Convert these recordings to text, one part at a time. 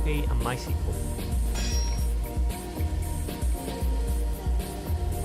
PHP and MySQL.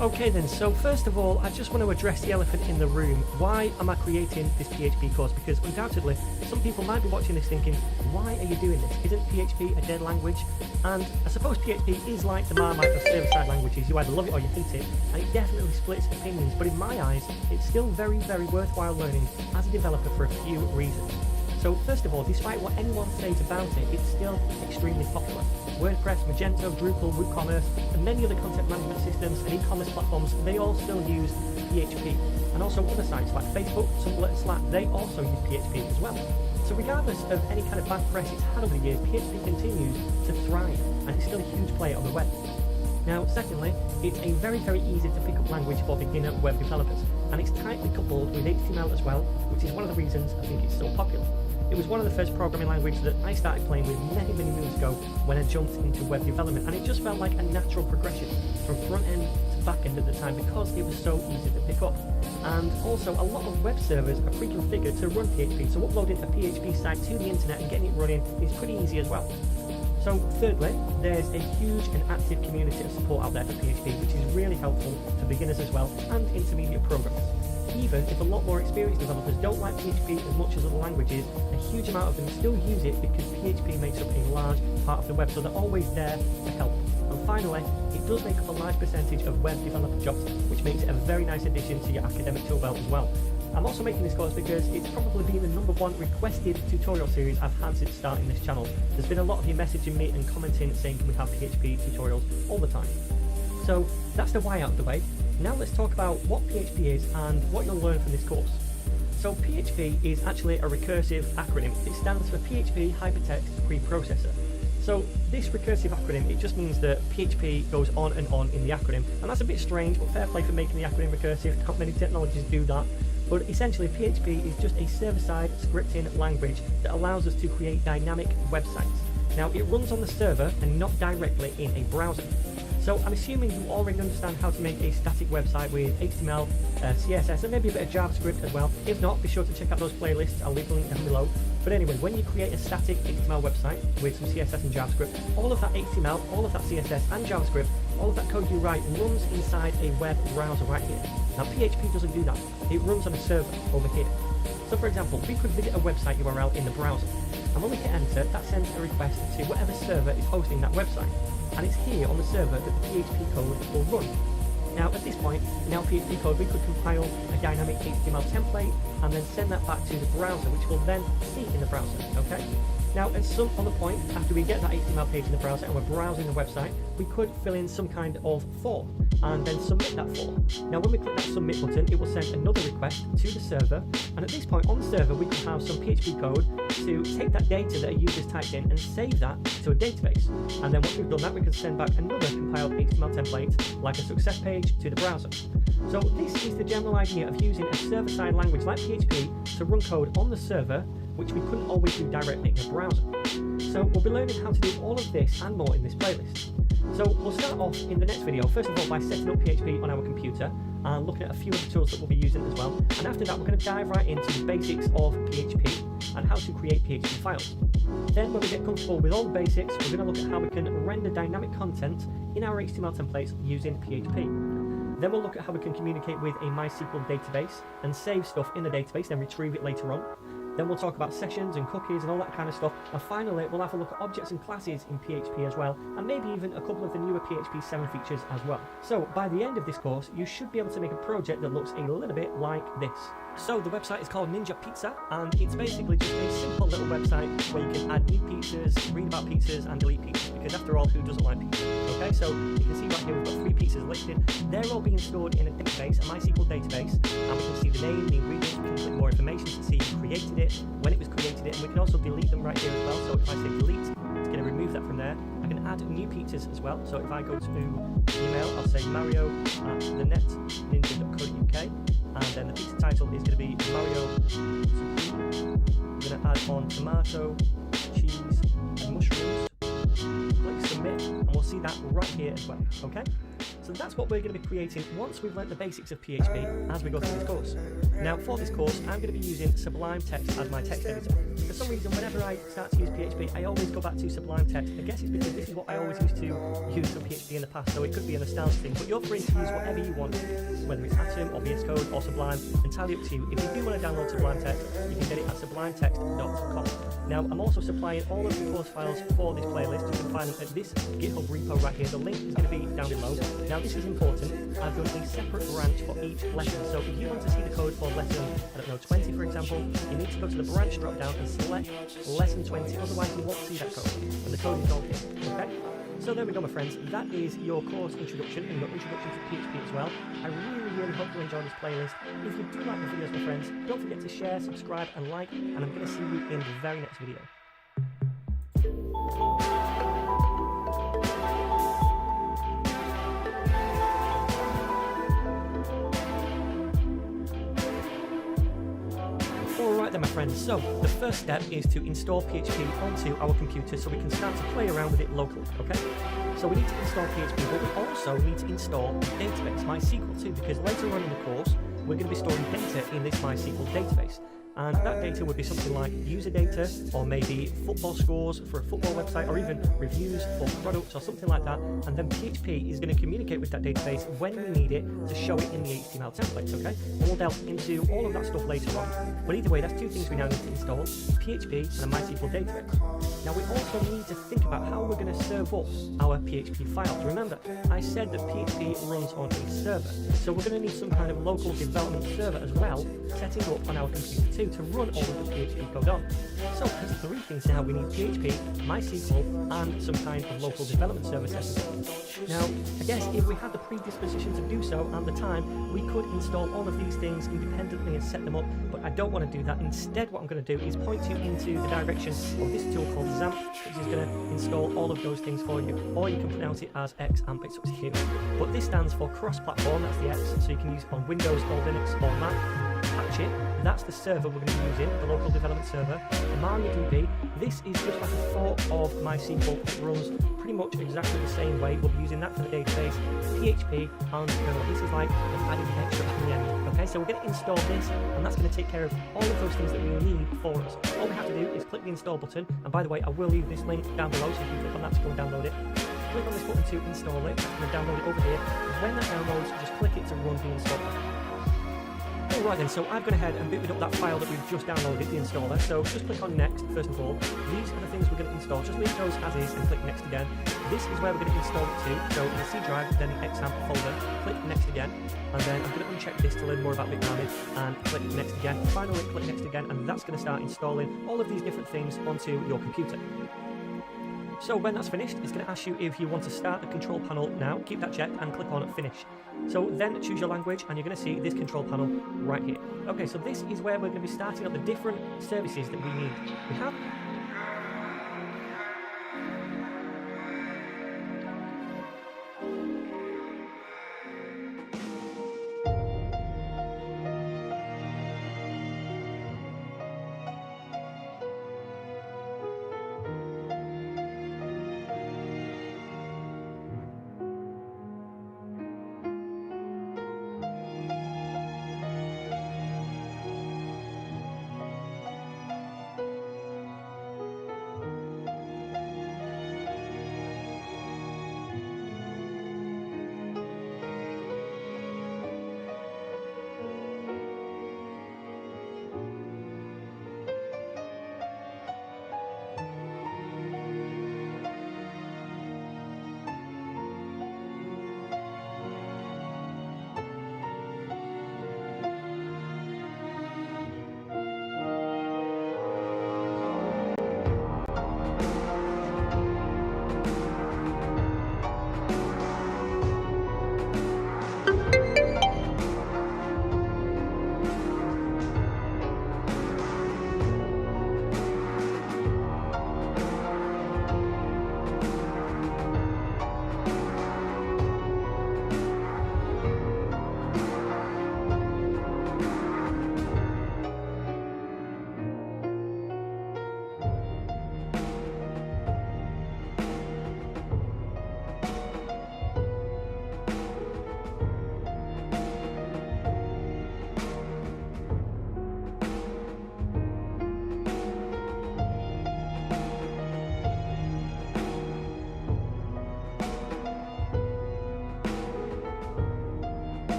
Okay then, so first of all, I just want to address the elephant in the room. Why am I creating this PHP course? Because undoubtedly, some people might be watching this thinking, why are you doing this? Isn't PHP a dead language? And I suppose PHP is like the Marmite of server-side languages. You either love it or you hate it, and it definitely splits opinions, but in my eyes, it's still very, very worthwhile learning as a developer for a few reasons. So first of all, despite what anyone says about it, it's still extremely popular. WordPress, Magento, Drupal, WooCommerce, and many other content management systems and e-commerce platforms, they all still use PHP. And also other sites like Facebook, Tumblr, and Slack, they also use PHP as well. So regardless of any kind of bad press it's had over the years, PHP continues to thrive, and it's still a huge player on the web. Now, secondly, it's a very, very easy to pick up language for beginner web developers, and it's tightly coupled with HTML as well, which is one of the reasons I think it's so popular. It was one of the first programming languages that I started playing with many, many moons ago when I jumped into web development, and it just felt like a natural progression from front end to back end at the time because it was so easy to pick up. And also, a lot of web servers are pre-configured to run PHP, so uploading a PHP site to the internet and getting it running is pretty easy as well. So thirdly, there's a huge and active community of support out there for PHP, which is really helpful for beginners as well and intermediate programmers. Even if a lot more experienced developers don't like PHP as much as other languages, a huge amount of them still use it because PHP makes up a large part of the web, so they're always there to help. And finally, it does make up a large percentage of web developer jobs, which makes it a very nice addition to your academic tool belt as well. I'm also making this course because it's probably been the #1 requested tutorial series I've had since starting this channel. There's been a lot of you messaging me and commenting saying can we have PHP tutorials all the time. So that's the why out of the way. Now let's talk about what PHP is and what you'll learn from this course. So PHP is actually a recursive acronym. It stands for PHP Hypertext Preprocessor. So this recursive acronym, it just means that PHP goes on and on in the acronym, and that's a bit strange, but fair play for making the acronym recursive. Not many technologies do that. But essentially PHP is just a server-side scripting language that allows us to create dynamic websites. Now it runs on the server and not directly in a browser. So I'm assuming you already understand how to make a static website with HTML, CSS, and maybe a bit of JavaScript as well. If not, be sure to check out those playlists. I'll leave the link down below. But anyway, when you create a static HTML website with some CSS and JavaScript, all of that HTML, all of that CSS and JavaScript, all of that code you write runs inside a web browser right here. Now PHP doesn't do that. It runs on a server over here. So for example, we could visit a website URL in the browser, and when we hit enter, that sends a request to whatever server is hosting that website. And it's here on the server that the PHP code will run. Now at this point, in our PHP code, we could compile a dynamic HTML template and then send that back to the browser, which will then see in the browser, okay? Now at some other point, after we get that HTML page in the browser and we're browsing the website, we could fill in some kind of form and then submit that form. Now when we click that submit button, it will send another request to the server, and at this point on the server we can have some PHP code to take that data that a user's typed in and save that to a database. And then once we've done that, we can send back another compiled HTML template like a success page to the browser. So this is the general idea of using a server-side language like PHP to run code on the server, which we couldn't always do directly in a browser. So we'll be learning how to do all of this and more in this playlist. So we'll start off in the next video, first of all by setting up PHP on our computer and looking at a few of the tools that we'll be using as well. And after that, we're going to dive right into the basics of PHP and how to create PHP files. Then when we get comfortable with all the basics, we're going to look at how we can render dynamic content in our HTML templates using PHP. Then we'll look at how we can communicate with a MySQL database and save stuff in the database, then retrieve it later on. Then we'll talk about sessions and cookies and all that kind of stuff. And finally, we'll have a look at objects and classes in PHP as well, and maybe even a couple of the newer PHP 7 features as well. So by the end of this course, you should be able to make a project that looks a little bit like this. So the website is called Ninja Pizza, and it's basically just a simple little website where you can add new pizzas, read about pizzas, and delete pizzas, because after all, who doesn't like pizza? Okay, so you can see right here we've got 3 pizzas listed. They're all being stored in a database, a MySQL database, and we can see the name, the ingredients, we can click more information to see who created it, when it was created it, and we can also delete them right here as well. So if I say delete, it's going to remove that from there. I can add new pizzas as well. So if I go to email, I'll say Mario at thenetninja.co.uk, and then the pizza title is going to be Mario Supreme. I'm going to add on tomato, cheese, and mushrooms. Click submit, and we'll see that right here as well. Okay. So that's what we're going to be creating once we've learnt the basics of PHP as we go through this course. Now for this course, I'm going to be using Sublime Text as my text editor. For some reason, whenever I start to use PHP, I always go back to Sublime Text. I guess it's because this is what I always used to use for PHP in the past, so it could be a nostalgia thing, but you're free to use whatever you want, whether it's Atom or VS Code or Sublime, entirely up to you. If you do want to download Sublime Text, you can get it at sublimetext.com. Now, I'm also supplying all of the course files for this playlist. You can find them at this GitHub repo right here. The link is going to be down below. Now, this is important. I've done a separate branch for each lesson. So if you want to see the code for lesson, 20, for example, you need to go to the branch drop down and select lesson 20. Otherwise, you won't see that code. And the code is all here. Okay? So there we go, my friends. That is your course introduction and your introduction to PHP as well. I really hope you enjoy this playlist. If you do like the videos, my friends, don't forget to share, subscribe and like, and I'm going to see you in the very next video. Alright then, my friends, so the first step is to install PHP onto our computer so we can start to play around with it locally, okay? So we need to install PHP, but we also need to install a database, MySQL too, because later on in the course, we're going to be storing data in this MySQL database. And that data would be something like user data, or maybe football scores for a football website, or even reviews for products or something like that. And then PHP is going to communicate with that database when we need it to show it in the HTML templates, okay? And we'll delve into all of that stuff later on. But either way, that's two things we now need to install, PHP and a MySQL database. Now we also need to think about how we're going to serve up our PHP files. Remember, I said that PHP runs on a server, so we're going to need some kind of local development server as well, setting up on our computer too, to run all of the PHP code on. So there's three things now. We need PHP, MySQL, and some kind of local development server set up. Now, I guess if we had the predisposition to do so and the time, we could install all of these things independently and set them up, but I don't want to do that. Instead, what I'm going to do is point you into the direction of this tool called XAMPP, which is going to install all of those things for you, or you can pronounce it as XAMPP, it's up to you. But this stands for cross-platform, that's the X, so you can use it on Windows or Linux or Mac. Apache, that's the server we're going to be using, the local development server. MariaDB, this is just like a fork of MySQL. It runs pretty much exactly the same way. We'll be using that for the database. PHP and kernel. This is like an added extra at the end. Okay, so we're going to install this, and that's going to take care of all of those things that we need for us. All we have to do is click the install button, and by the way, I will leave this link down below, so you can click on that to go and download it. Click on this button to install it, and then download it over here. When that downloads, just click it to run the installer. Alright then, so I've gone ahead and booted up that file that we've just downloaded, the installer. So just click on next, first of all. These are the things we're going to install. Just leave those as is and click next again. This is where we're going to install it to. So in the C drive, then the XAMPP folder, click next again. And then I'm going to uncheck this to learn more about Bitnami and click next again. Finally, click next again, and that's going to start installing all of these different things onto your computer. So when that's finished, it's going to ask you if you want to start the control panel now. Keep that checked and click on finish. So then choose your language, and you're going to see this control panel right here. Okay, so this is where we're going to be starting up the different services that we need. We have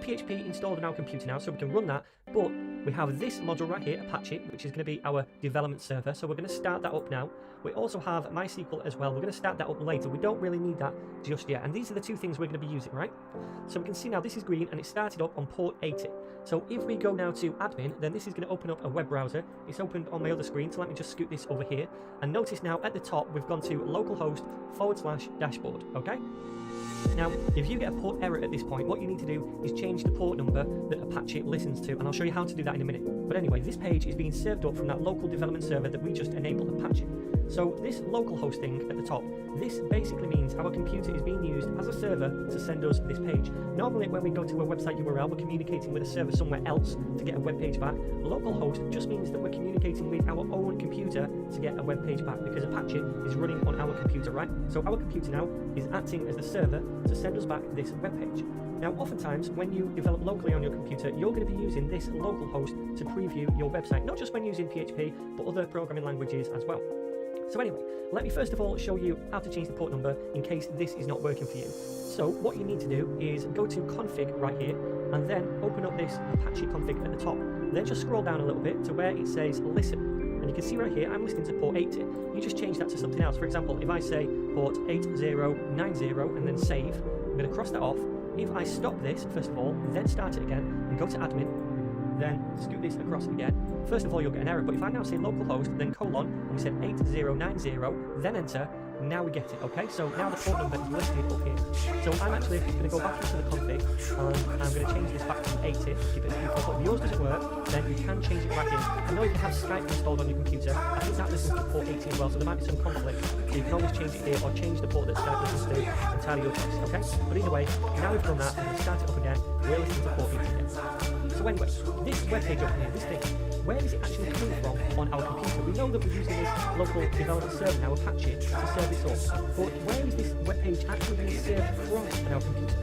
PHP installed on our computer now, so we can run that, but we have this module right here, Apache, which is going to be our development server, so we're going to start that up now. We also have MySQL as well. We're going to start that up later. We don't really need that just yet, and these are the two things we're going to be using, right? So we can see now this is green, and it started up on port 80. So if we go now to admin, then this is going to open up a web browser. It's opened on my other screen, so let me just scoot this over here, and notice now at the top we've gone to localhost/dashboard, okay? Now, if you get a port error at this point, what you need to do is change the port number that Apache listens to, and I'll show you how to do that in a minute. But anyway, this page is being served up from that local development server that we just enabled Apache. So this local hosting at the top, this basically means our computer is being used as a server to send us this page. Normally when we go to a website URL, we're communicating with a server somewhere else to get a web page back. Localhost just means that we're communicating with our own computer to get a web page back, because Apache is running on our computer, right? So our computer now is acting as the server to send us back this web page. Now, oftentimes, when you develop locally on your computer, you're going to be using this localhost to preview your website, not just when using PHP, but other programming languages as well. So anyway, let me first of all show you how to change the port number in case this is not working for you. So what you need to do is go to config right here, and then open up this Apache config at the top. Then just scroll down a little bit to where it says listen. And you can see right here, I'm listening to port 80. You just change that to something else. For example, if I say port 8090 and then save, I'm going to cross that off. If I stop this, first of all, then start it again, and go to admin, then scoot this across again, first of all, you'll get an error. But if I now say localhost, then colon, and we said 8090, then enter, now we get it, okay? So now the port number is listed up here. So I'm actually going to go back into the config, and I'm going to change this back to 80, keep it as default. But if yours doesn't work, then you can change it back in. I know if you have Skype installed on your computer, I think that listens to port 80 as well, so there might be some conflict. So you can always change it here, or change the port that Skype listens to, entirely your choice, okay? But either way, now we've done that, we're going to start it up again, we're listening to port 80 again. So anyway, this web page over here, this thing, where is it actually coming from on our computer? We know that we're using this local development server now, Apache, to serve this up. But where is this web page actually being served from on our computer?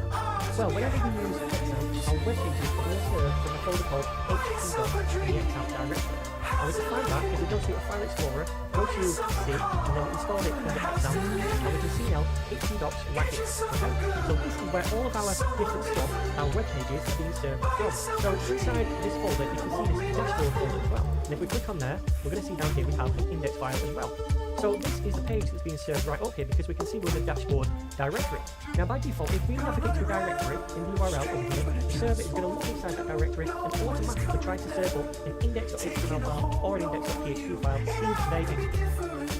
Well, whenever we use Excel, our web pages are being served from a folder called hp.dx directory. And we can find that if we go to a file explorer, go to C, and then install it under Excel, and we can see now hp.docs right here. Okay? So this is where all of our different stuff, our web pages, are being served from. So inside this folder, you can see this dashboard folder as well. And if we click on there, we're going to see down here we have an index file as well. So this is the page that's being served right up here, because we can see we're in the dashboard directory. Now by default, if we navigate to a directory in the URL over here, the server is going to look inside that directory and automatically try to serve up an index.html file or an index.php file in their instance.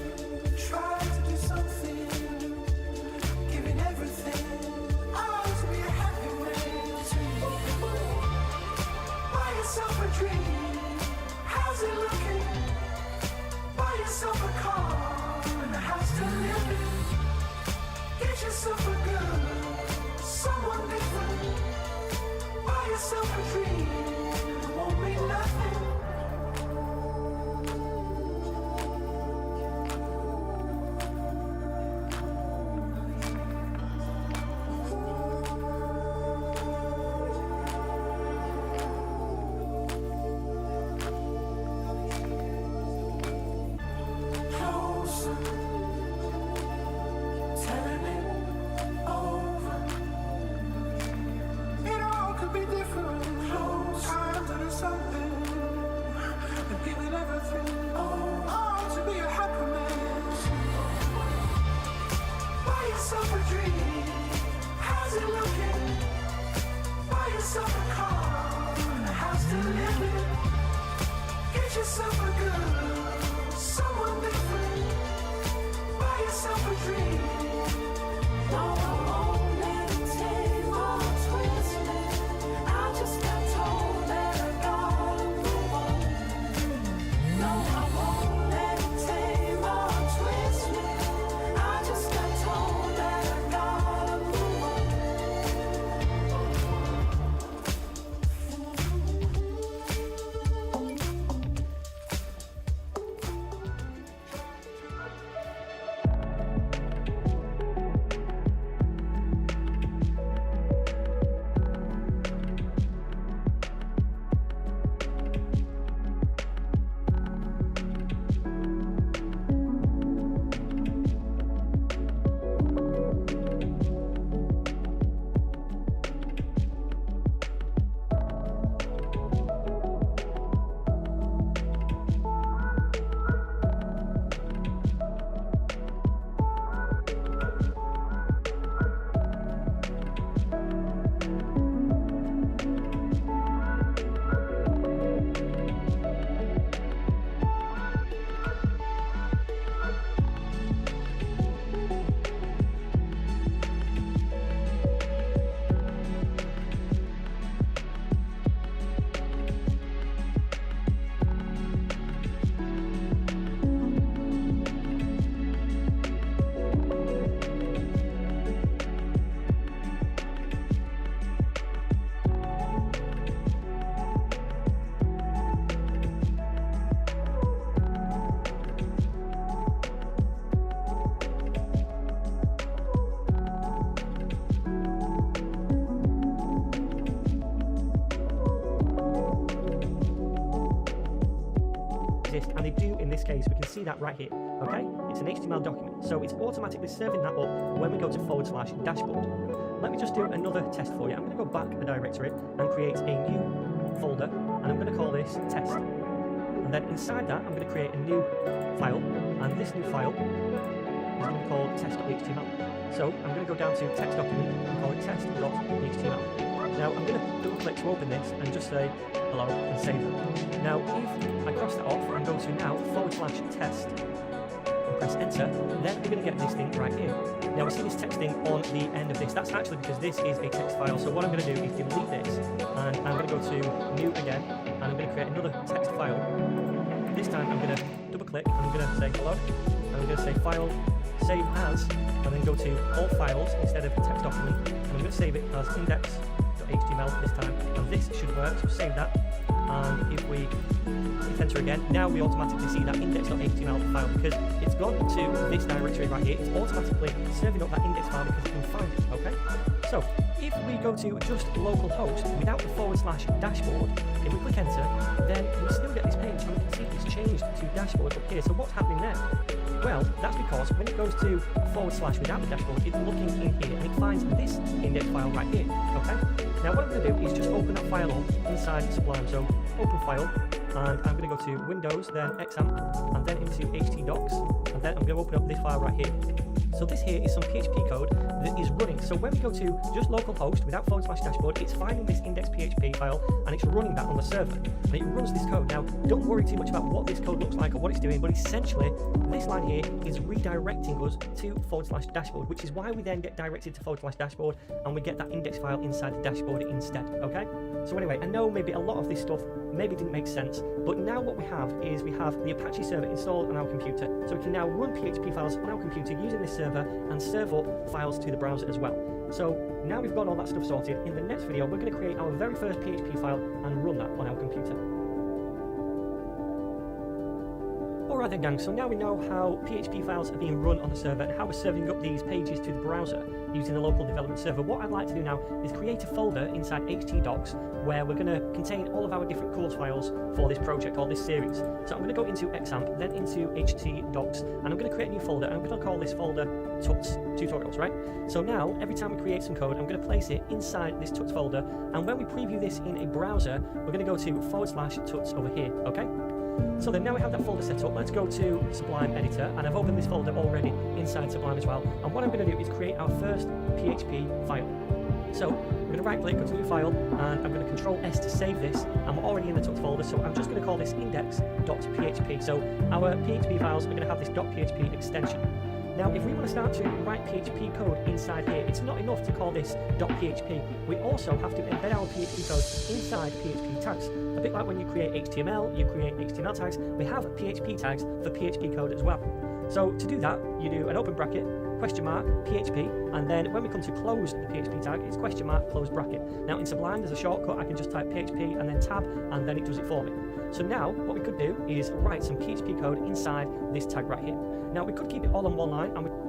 exist, and they do in this case. We can see that right here, okay? It's an HTML document, so it's automatically serving that up when we go to /dashboard. Let me just do another test for you. I'm going to go back a directory and create a new folder, and I'm going to call this test. And then inside that, I'm going to create a new file, and this new file is going to be called test.html. So I'm going to go down to text document and call it test.html. Now I'm going to double click to open this and just say hello and save it. Now if I cross that off and go to now /test and press enter, then we're going to get this thing right here. Now we see this text thing on the end of this. That's actually because this is a text file. So what I'm going to do is delete this, and I'm going to go to new again, and I'm going to create another text file. This time I'm going to double click and I'm going to say hello, and I'm going to say file, save as, and then go to all files instead of text document, and I'm going to save it as index.html this time, and this should work. So save that, and if we hit enter again, now we automatically see that index.html file because it's gone to this directory right here. It's automatically serving up that index file because it can find it. Okay, so if we go to just localhost without the /dashboard, if we click enter, then we still get this page, and we can see it's changed to dashboard up here. So what's happening there? Well, that's because when it goes to / without the dashboard, it's looking in here and it finds this index file right here. Okay. Now what I'm going to do is just open that file up inside Sublime. So open file, and I'm going to go to Windows, then XAMPP, and then into htdocs, and then I'm going to open up this file right here. So this here is some PHP code that is running. So when we go to just localhost without /dashboard, it's finding this index.php file and it's running that on the server. And it runs this code. Now, don't worry too much about what this code looks like or what it's doing, but essentially, this line here is redirecting us to /dashboard, which is why we then get directed to /dashboard and we get that index file inside the dashboard instead, okay? So anyway, I know maybe a lot of this stuff maybe didn't make sense, but now what we have is we have the Apache server installed on our computer, so we can now run PHP files on our computer using this server and serve up files to the browser as well. So now we've got all that stuff sorted, in the next video we're going to create our very first PHP file and run that on our computer. Alright then gang, so now we know how PHP files are being run on the server and how we're serving up these pages to the browser using the local development server. What I'd like to do now is create a folder inside htdocs where we're going to contain all of our different course files for this project or this series. So I'm going to go into XAMPP, then into htdocs, and I'm going to create a new folder, and I'm going to call this folder tuts, tutorials, right? So now, every time we create some code, I'm going to place it inside this tuts folder, and when we preview this in a browser, we're going to go to /tuts over here, okay? So then now we have that folder set up, let's go to Sublime Editor, and I've opened this folder already inside Sublime as well, and what I'm going to do is create our first PHP file. So I'm going to right click, go to new file, and I'm going to Control S to save this. I'm already in the tuts folder, so I'm just going to call this index.php. So our PHP files are going to have this .php extension. Now, if we want to start to write PHP code inside here, it's not enough to call this .php. We also have to embed our PHP code inside PHP tags. A bit like when you create HTML, you create HTML tags. We have PHP tags for PHP code as well. So to do that, you do an open bracket, question mark, PHP, and then when we come to close the PHP tag, it's question mark, close bracket. Now in Sublime, there's a shortcut, I can just type PHP and then tab, and then it does it for me. So now, what we could do is write some PHP code inside this tag right here. Now we could keep it all on one line, and we could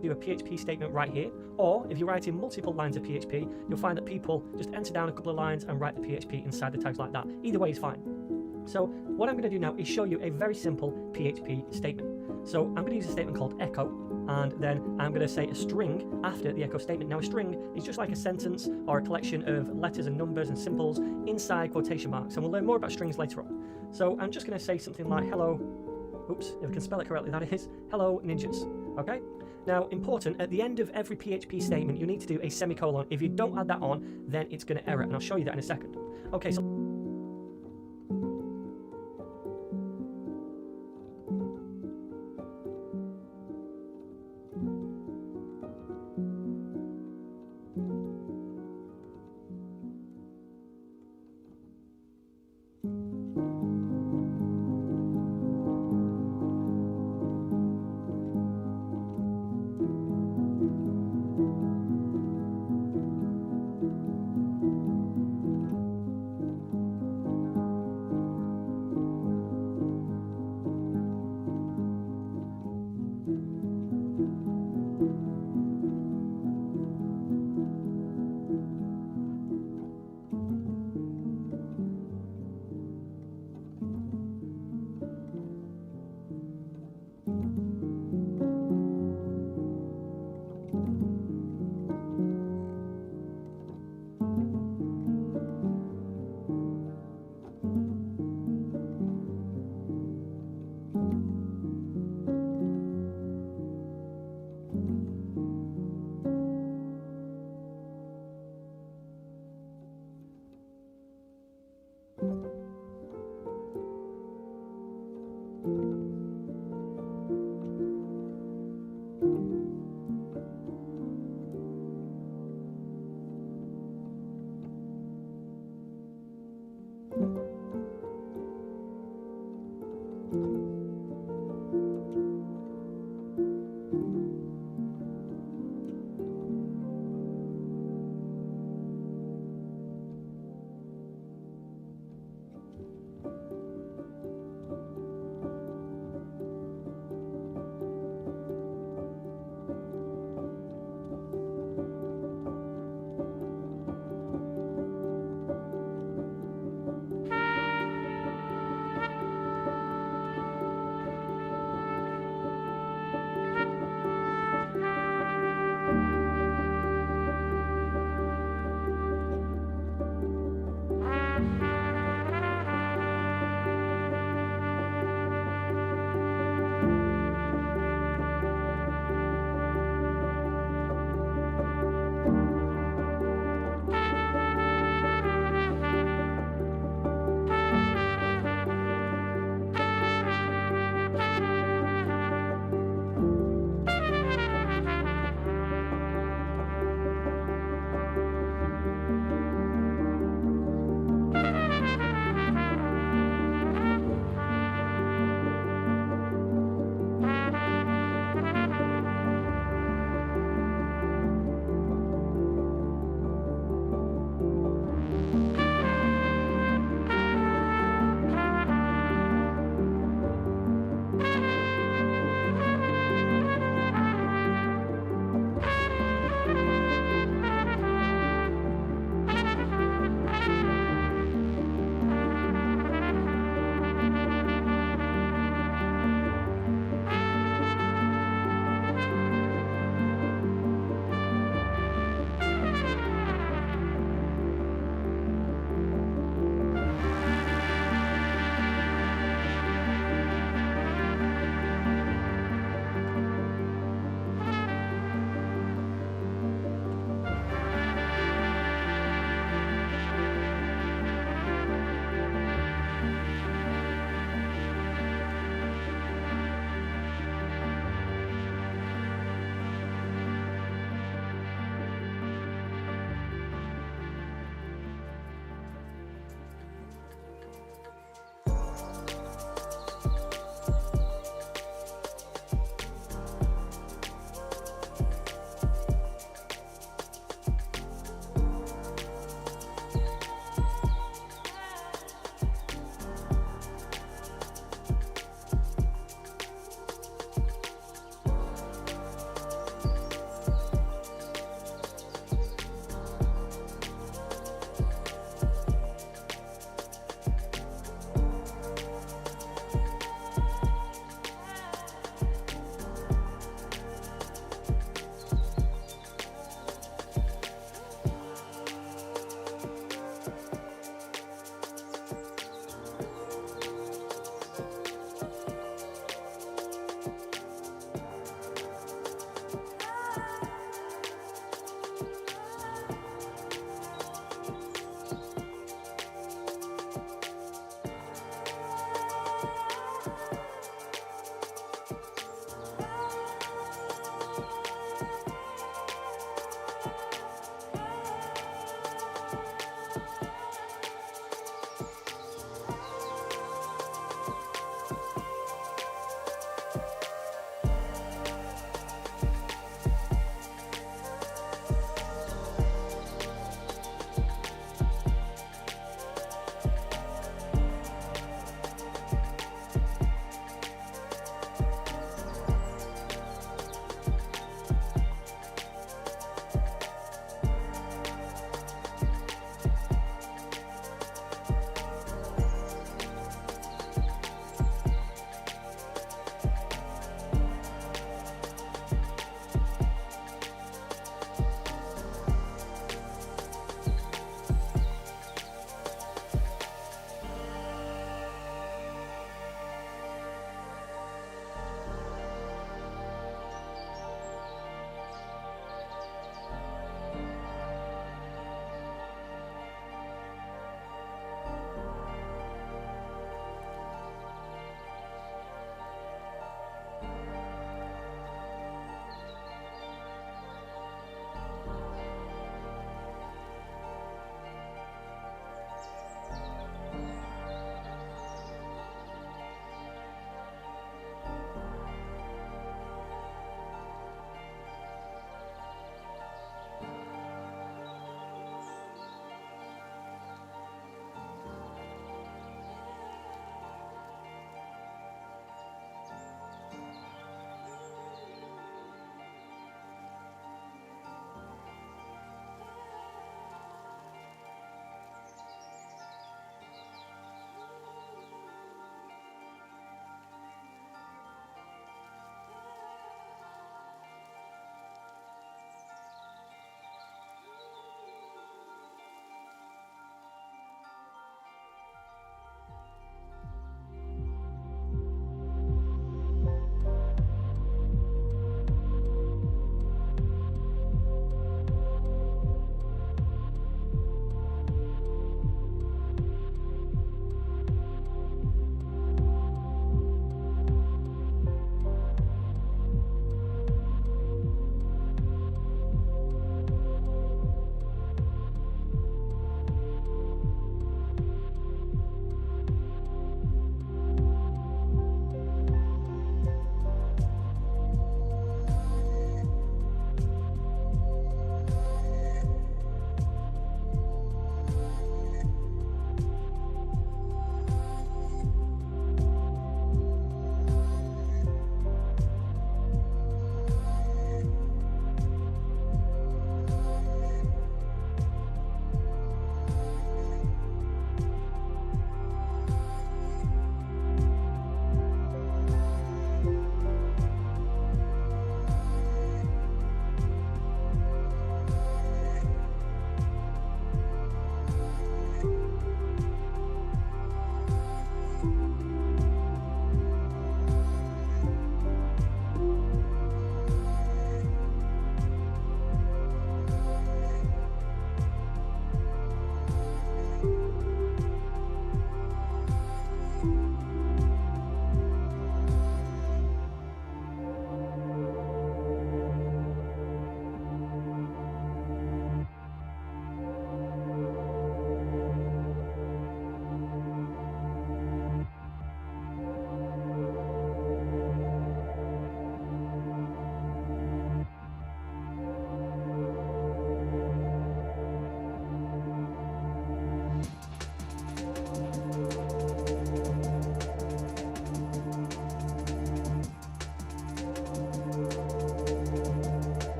do a PHP statement right here, or if you write in multiple lines of PHP, you'll find that people just enter down a couple of lines and write the PHP inside the tags like that. Either way is fine. So what I'm going to do now is show you a very simple PHP statement. So I'm going to use a statement called echo, and then I'm going to say a string after the echo statement. Now a string is just like a sentence or a collection of letters and numbers and symbols inside quotation marks, and we'll learn more about strings later on. So I'm just going to say something like hello, oops, if I can spell it correctly, that is hello ninjas, okay? Now, important, at the end of every PHP statement, you need to do a semicolon. If you don't add that on, then it's going to error, and I'll show you that in a second. Okay, so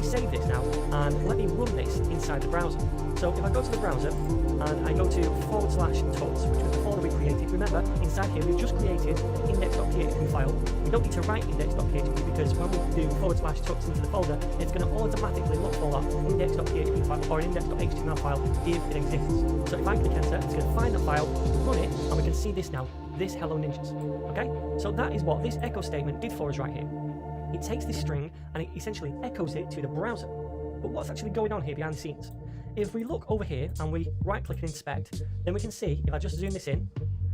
save this now and let me run this inside the browser. So if I go to the browser and I go to /tux, which was the folder we created, remember inside here we've just created an index.php file. We don't need to write index.php because when we do /tux into the folder, it's going to automatically look for that index.php file or an index.html file if it exists. So if I click enter, it's going to find the file, run it, and we can see this now, this hello ninjas. Okay, so that is what this echo statement did for us right here. It takes this string and it essentially echoes it to the browser. But what's actually going on here behind the scenes? If we look over here and we right click and inspect, then we can see, if I just zoom this in,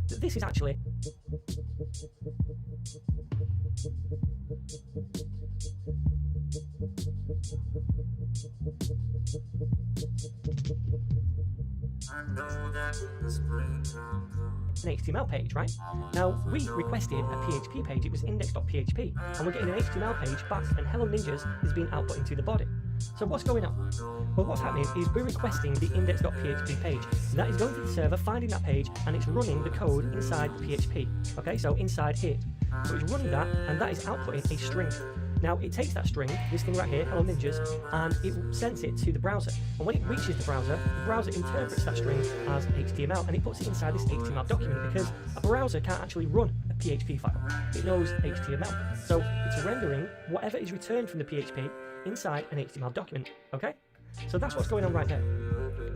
that this is actually an HTML page, right? Now, we requested a PHP page, it was index.php, and we're getting an HTML page back, and Hello Ninjas is being output into the body. So what's going on? Well, what's happening is we're requesting the index.php page. That is going to the server, finding that page, and it's running the code inside the PHP. Okay, so inside here. So it's running that, and that is outputting a string. Now, it takes that string, this thing right here, Hello Ninjas, and it sends it to the browser. And when it reaches the browser interprets that string as HTML, and it puts it inside this HTML document because a browser can't actually run a PHP file. It knows HTML. So it's rendering whatever is returned from the PHP inside an HTML document, okay? So that's what's going on right there.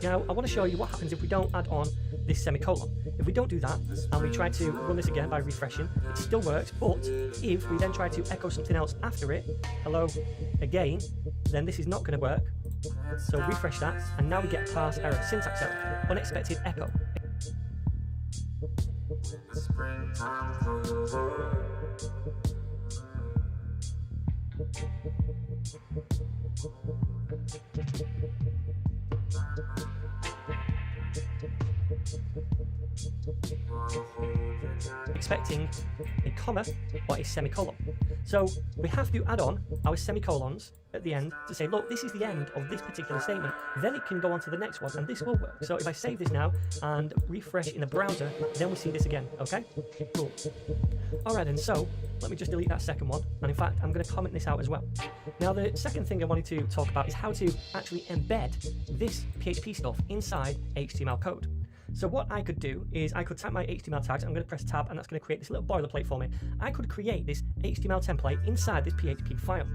Now, I want to show you what happens if we don't add on this semicolon. If we don't do that, and we try to run this again by refreshing, it still works, but if we then try to echo something else after it, hello again, then this is not going to work. So refresh that, and now we get a parse error, syntax error, unexpected echo. Expecting a comma or a semicolon. So we have to add on our semicolons at the end to say, look, this is the end of this particular statement. Then it can go on to the next one, and this will work. So if I save this now and refresh in the browser, then we see this again, okay? Cool. Alright then, so let me just delete that second one, and in fact I'm going to comment this out as well. Now the second thing I wanted to talk about is how to actually embed this PHP stuff inside HTML code. So what I could do is I could type my HTML tags, I'm going to press tab, and that's going to create this little boilerplate for me. I could create this HTML template inside this PHP file.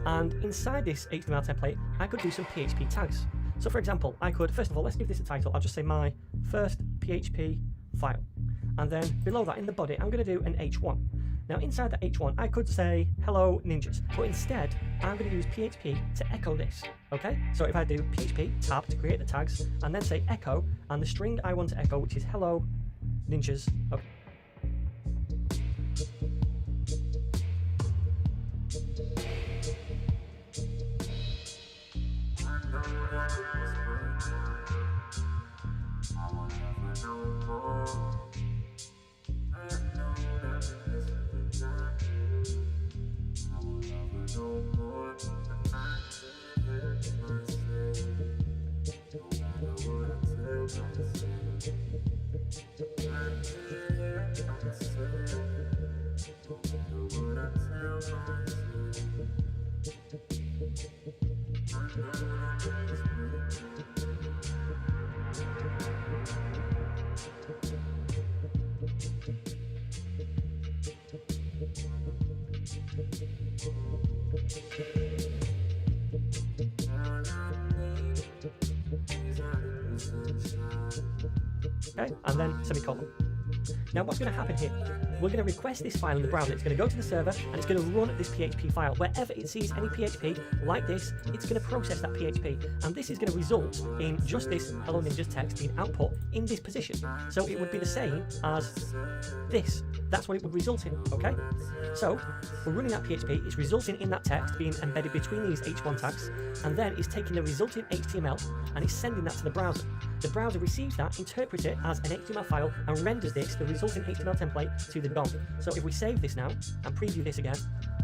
And inside this HTML template, I could do some PHP tags. So for example, I could, first of all, let's give this a title. I'll just say my first PHP file. And then below that in the body, I'm going to do an H1. Now inside that H1, I could say hello ninjas, but instead I'm going to use PHP to echo this, okay? So if I do PHP tab to create the tags, and then say echo, and the string I want to echo, which is hello ninjas, okay. Okay, and then semicolon. Now what's going to happen here? We're going to request this file in the browser. It's going to go to the server and it's going to run this PHP file. Wherever it sees any PHP like this, it's going to process that PHP, and this is going to result in just this Hello Ninjas text being output in this position. So it would be the same as this. That's what it would result in, okay? So we're running that PHP, it's resulting in that text being embedded between these H1 tags, and then it's taking the resulting HTML and it's sending that to the browser. The browser receives that, interprets it as an HTML file, and renders this, the resulting HTML template, to the DOM. So if we save this now and preview this again,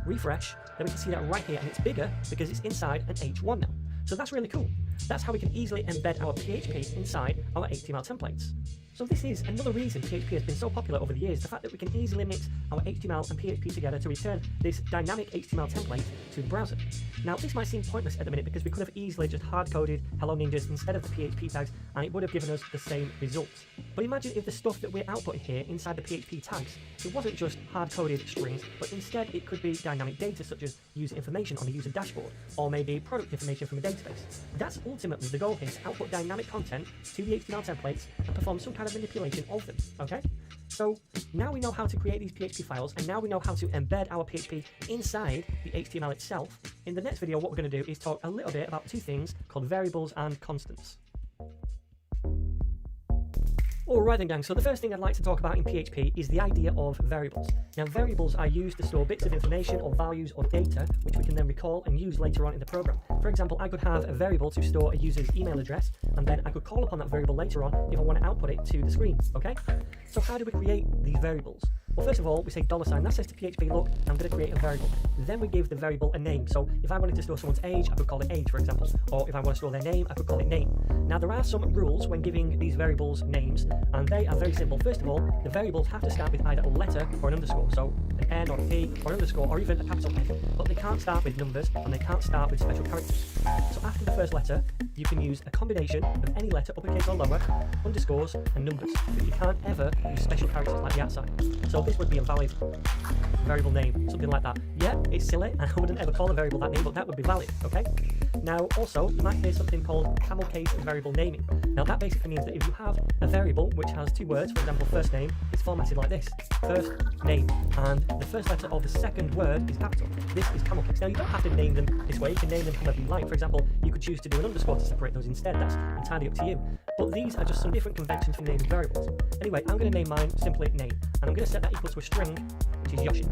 refresh, then we can see that right here, and it's bigger because it's inside an H1 now. So that's really cool. That's how we can easily embed our PHP inside our HTML templates. So this is another reason PHP has been so popular over the years, the fact that we can easily mix our HTML and PHP together to return this dynamic HTML template to the browser. Now this might seem pointless at the minute because we could have easily just hard-coded hello ninjas instead of the PHP tags and it would have given us the same results. But imagine if the stuff that we're outputting here inside the PHP tags, it wasn't just hard-coded strings, but instead it could be dynamic data such as user information on the user dashboard, or maybe product information from a database. That's ultimately the goal here, to output dynamic content to the HTML templates and perform some kind of manipulation of them, okay? So now we know how to create these PHP files, and now we know how to embed our PHP inside the HTML itself. In the next video, what we're going to do is talk a little bit about two things called variables and constants. Alright then gang, so the first thing I'd like to talk about in PHP is the idea of variables. Now variables are used to store bits of information or values or data which we can then recall and use later on in the program. For example, I could have a variable to store a user's email address, and then I could call upon that variable later on if I want to output it to the screen, okay? So how do we create these variables? Well, first of all, we say $, that says to PHP, look, I'm going to create a variable. Then we give the variable a name. So if I wanted to store someone's age, I could call it age, for example. Or if I want to store their name, I could call it name. Now, there are some rules when giving these variables names, and they are very simple. First of all, the variables have to start with either a letter or an underscore. So an N or a P or an underscore or even a capital F. But they can't start with numbers and they can't start with special characters. So after the first letter, you can use a combination of any letter, uppercase or lower, underscores and numbers. But you can't ever use special characters like the outside. So this would be a valid variable name, something like that. Yeah, it's silly, and I wouldn't ever call a variable that name, but that would be valid, okay? Now, also, you might hear something called camel case variable naming. Now, that basically means that if you have a variable which has two words, for example, first name, it's formatted like this: first name, and the first letter of the second word is capital. This is camel case. Now, you don't have to name them this way. You can name them however you like. For example, you could choose to do an underscore to separate those instead. That's entirely up to you. But these are just some different conventions for naming variables. Anyway, I'm going to name mine simply name, and I'm going to set that equal to a string, which is Yoshi.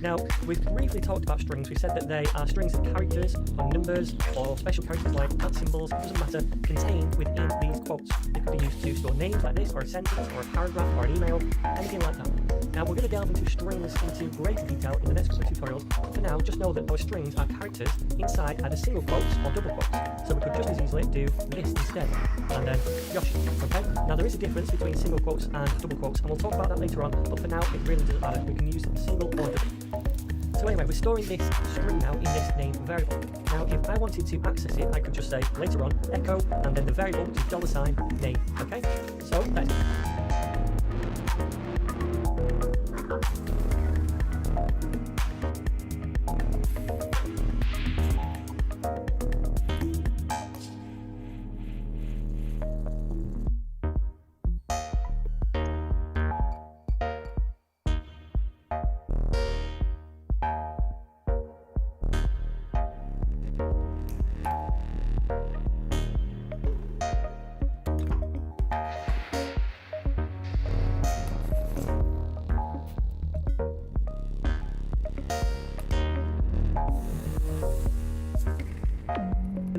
Now, we've briefly talked about strings. We said that they are strings of characters or numbers or special characters like @ symbols, it doesn't matter, contained within these quotes. They could be used to store names like this, or a sentence, or a paragraph, or an email, anything like that. Now, we're going to delve into strings into greater detail in the next couple of tutorials. For now, just know that our strings are characters inside either single quotes or double quotes. So we could just as easily do this instead, and then Yoshi, okay? Now, there is a difference between single quotes and double quotes, and we'll talk about that later on, but for now, it really doesn't matter. We can use single or double. So anyway, we're storing this string now in this name variable. Now, if I wanted to access it, I could just say later on echo and then the variable, which is $name. Okay, so let's.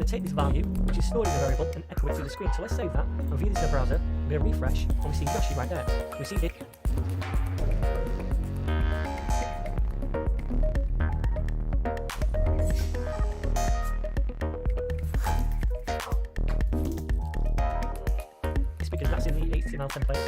Take this value, which is stored in the variable, and echo it to the screen. So let's save that and view this in the browser. I'm going to refresh, and we see Yoshi right there. We see it. It's because that's in the HTML template.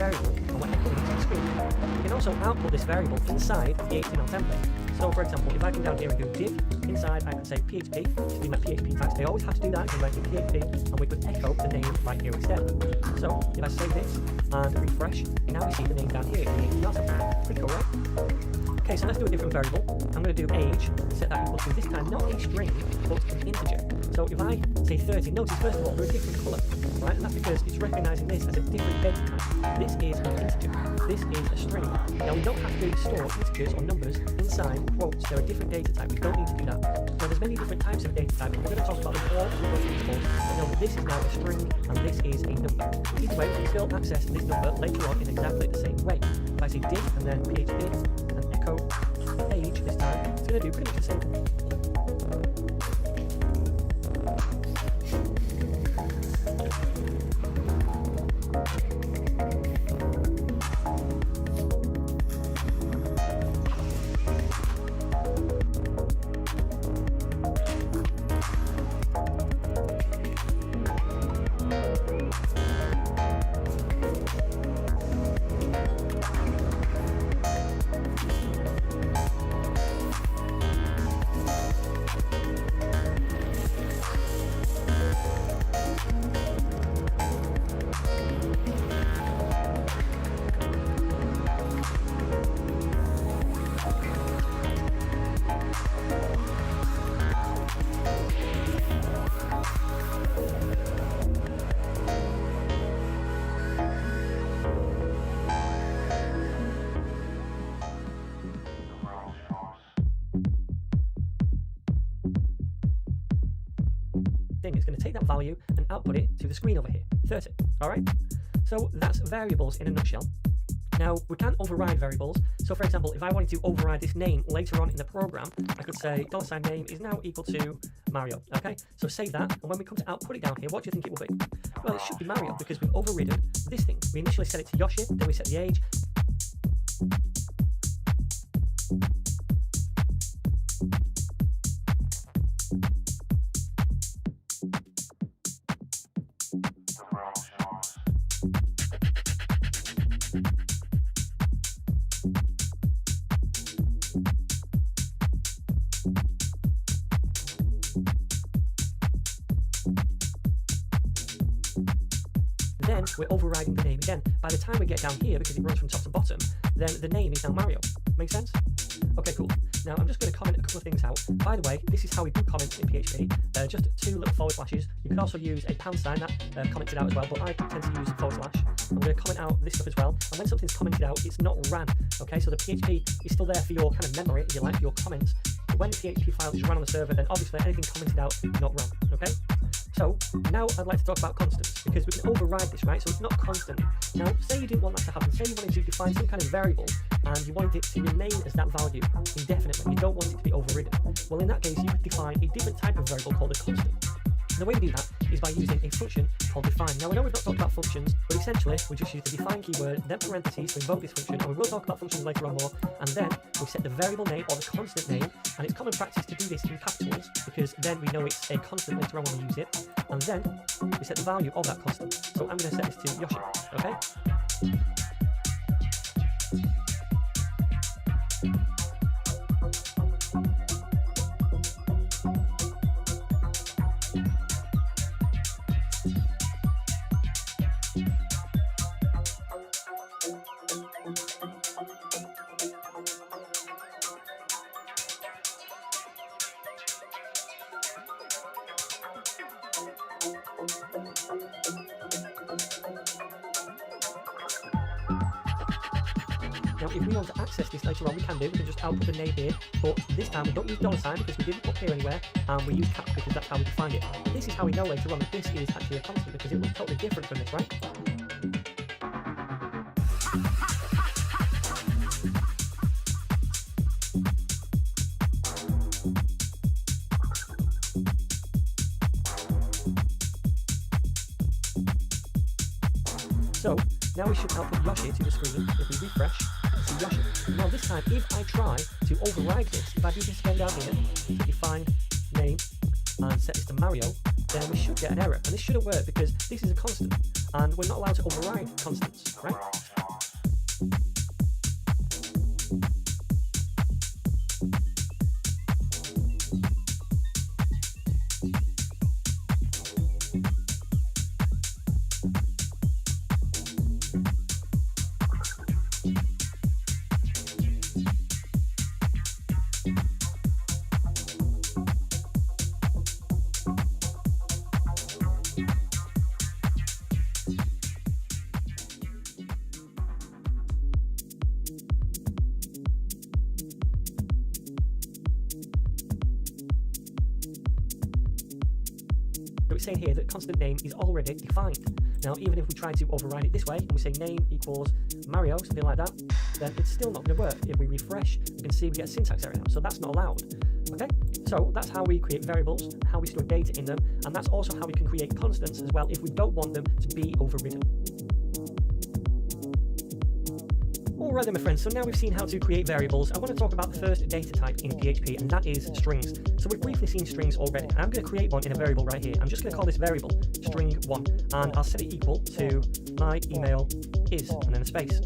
variable and we're echoing it to the screen. We can also output this variable inside the HTML template. So for example, if I come down here and do div, inside I could say PHP to be my PHP tags. They always have to do that in writing PHP, and we could echo the name right here instead. So if I save this and refresh, now we see the name down here in the HTML template. Pretty cool, right? Okay, so let's do a different variable. I'm going to do age, set that equal to this time not a string, but an integer. So if I say 30, notice first of all they're a different colour, right? And that's because it's recognising this as a different data type. This is an integer. This is a string. Now we don't have to store integers or numbers inside quotes. They're a different data type. We don't need to do that. Now there's many different types of data types. We're going to talk about them all as we go through the course. But know that this is now a string and this is a number. Either way, we can still access this number later on in exactly the same way. If I say div and then PHP and echo age this time, it's going to do pretty much the same thing. It's going to take that value and output it to the screen over here, 30. Alright, so that's variables in a nutshell. Now we can override variables. So for example, if I wanted to override this name later on in the program, I could say $name is now equal to Mario. Okay, so save that, and when we come to output it down here, what do you think it will be? Well, it should be Mario because we've overridden this thing. We initially set it to Yoshi, then we set the age. Then we're overriding the name again. By the time we get down here, because it runs from top to bottom, then the name is now Mario. Make sense? Okay, cool. Now I'm just going to comment a couple of things out. By the way, this is how we do comments in PHP. Just 2 little forward slashes. You can also use a pound sign that comments it out as well, but I tend to use a forward slash. I'm going to comment out this stuff as well. And when something's commented out, it's not ran. Okay, so the PHP is still there for your kind of memory, if you like, your comments. But when the PHP file is run on the server, then obviously anything commented out, not run. Okay? So now I'd like to talk about constants, because we can override this, right? So it's not constant. Now, say you didn't want that to happen. Say you wanted to define some kind of variable and you wanted it to remain as that value indefinitely. You don't want it to be overridden. Well, in that case, you could define a different type of variable called a constant. And the way we do that is by using a function called define. Now, I know we've not talked about functions, but essentially we just use the define keyword, then parentheses to invoke this function, and we will talk about functions later on more, and then we set the variable name or the constant name, and it's common practice to do this in capitals, because then we know it's a constant later on when we use it, and then we set the value of that constant. So I'm going to set this to Yoshi, okay? Now, if we want to access this later on, we can do. We can just output the name here, but this time we don't use $sign because we didn't put here anywhere, and we use caps because that's how we define it. But this is how we know later on that this is actually a constant, because it was totally different from this, right? So now we should output Yoshi to the screen. If we refresh, see Yoshi. Now this time, if I try to override this, if I do this again down here, to define name and set this to Mario, then we should get an error. And this shouldn't work because this is a constant, and we're not allowed to override constants, right? it's saying here that constant name is already defined. Now, even if we try to override it this way, and we say name equals Mario, something like that, then it's still not going to work. If we refresh, we can see we get a syntax error now, so that's not allowed. Okay, so that's how we create variables, how we store data in them, and that's also how we can create constants as well if we don't want them to be overridden. Alright then my friends, so now we've seen how to create variables, I want to talk about the first data type in PHP, and that is strings. So we've briefly seen strings already. I'm going to create one in a variable right here. I'm just going to call this variable string1, and I'll set it equal to my email is, and then a space.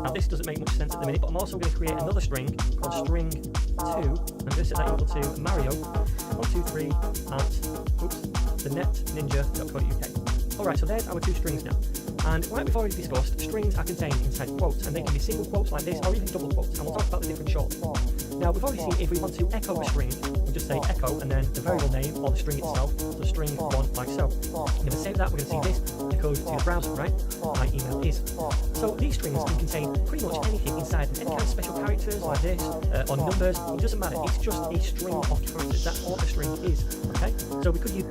Now this doesn't make much sense at the minute, but I'm also going to create another string called string2. I'm going to set that equal to Mario123 at thenetninja.co.uk. Alright, so there's our two strings now. And like we've already discussed, strings are contained inside quotes, and they can be single quotes like this, or even double quotes, and we'll talk about the different shorts. Now we've already seen if we want to echo a string, we'll just say echo and then the variable name or the string itself, so string1 like so. I'm going to save that, we're going to see this echoed to the browser, right? My email is. So these strings can contain pretty much anything inside them, any kind of special characters like this, or numbers, it doesn't matter, it's just a string of characters, that's all a string is, okay? So we could use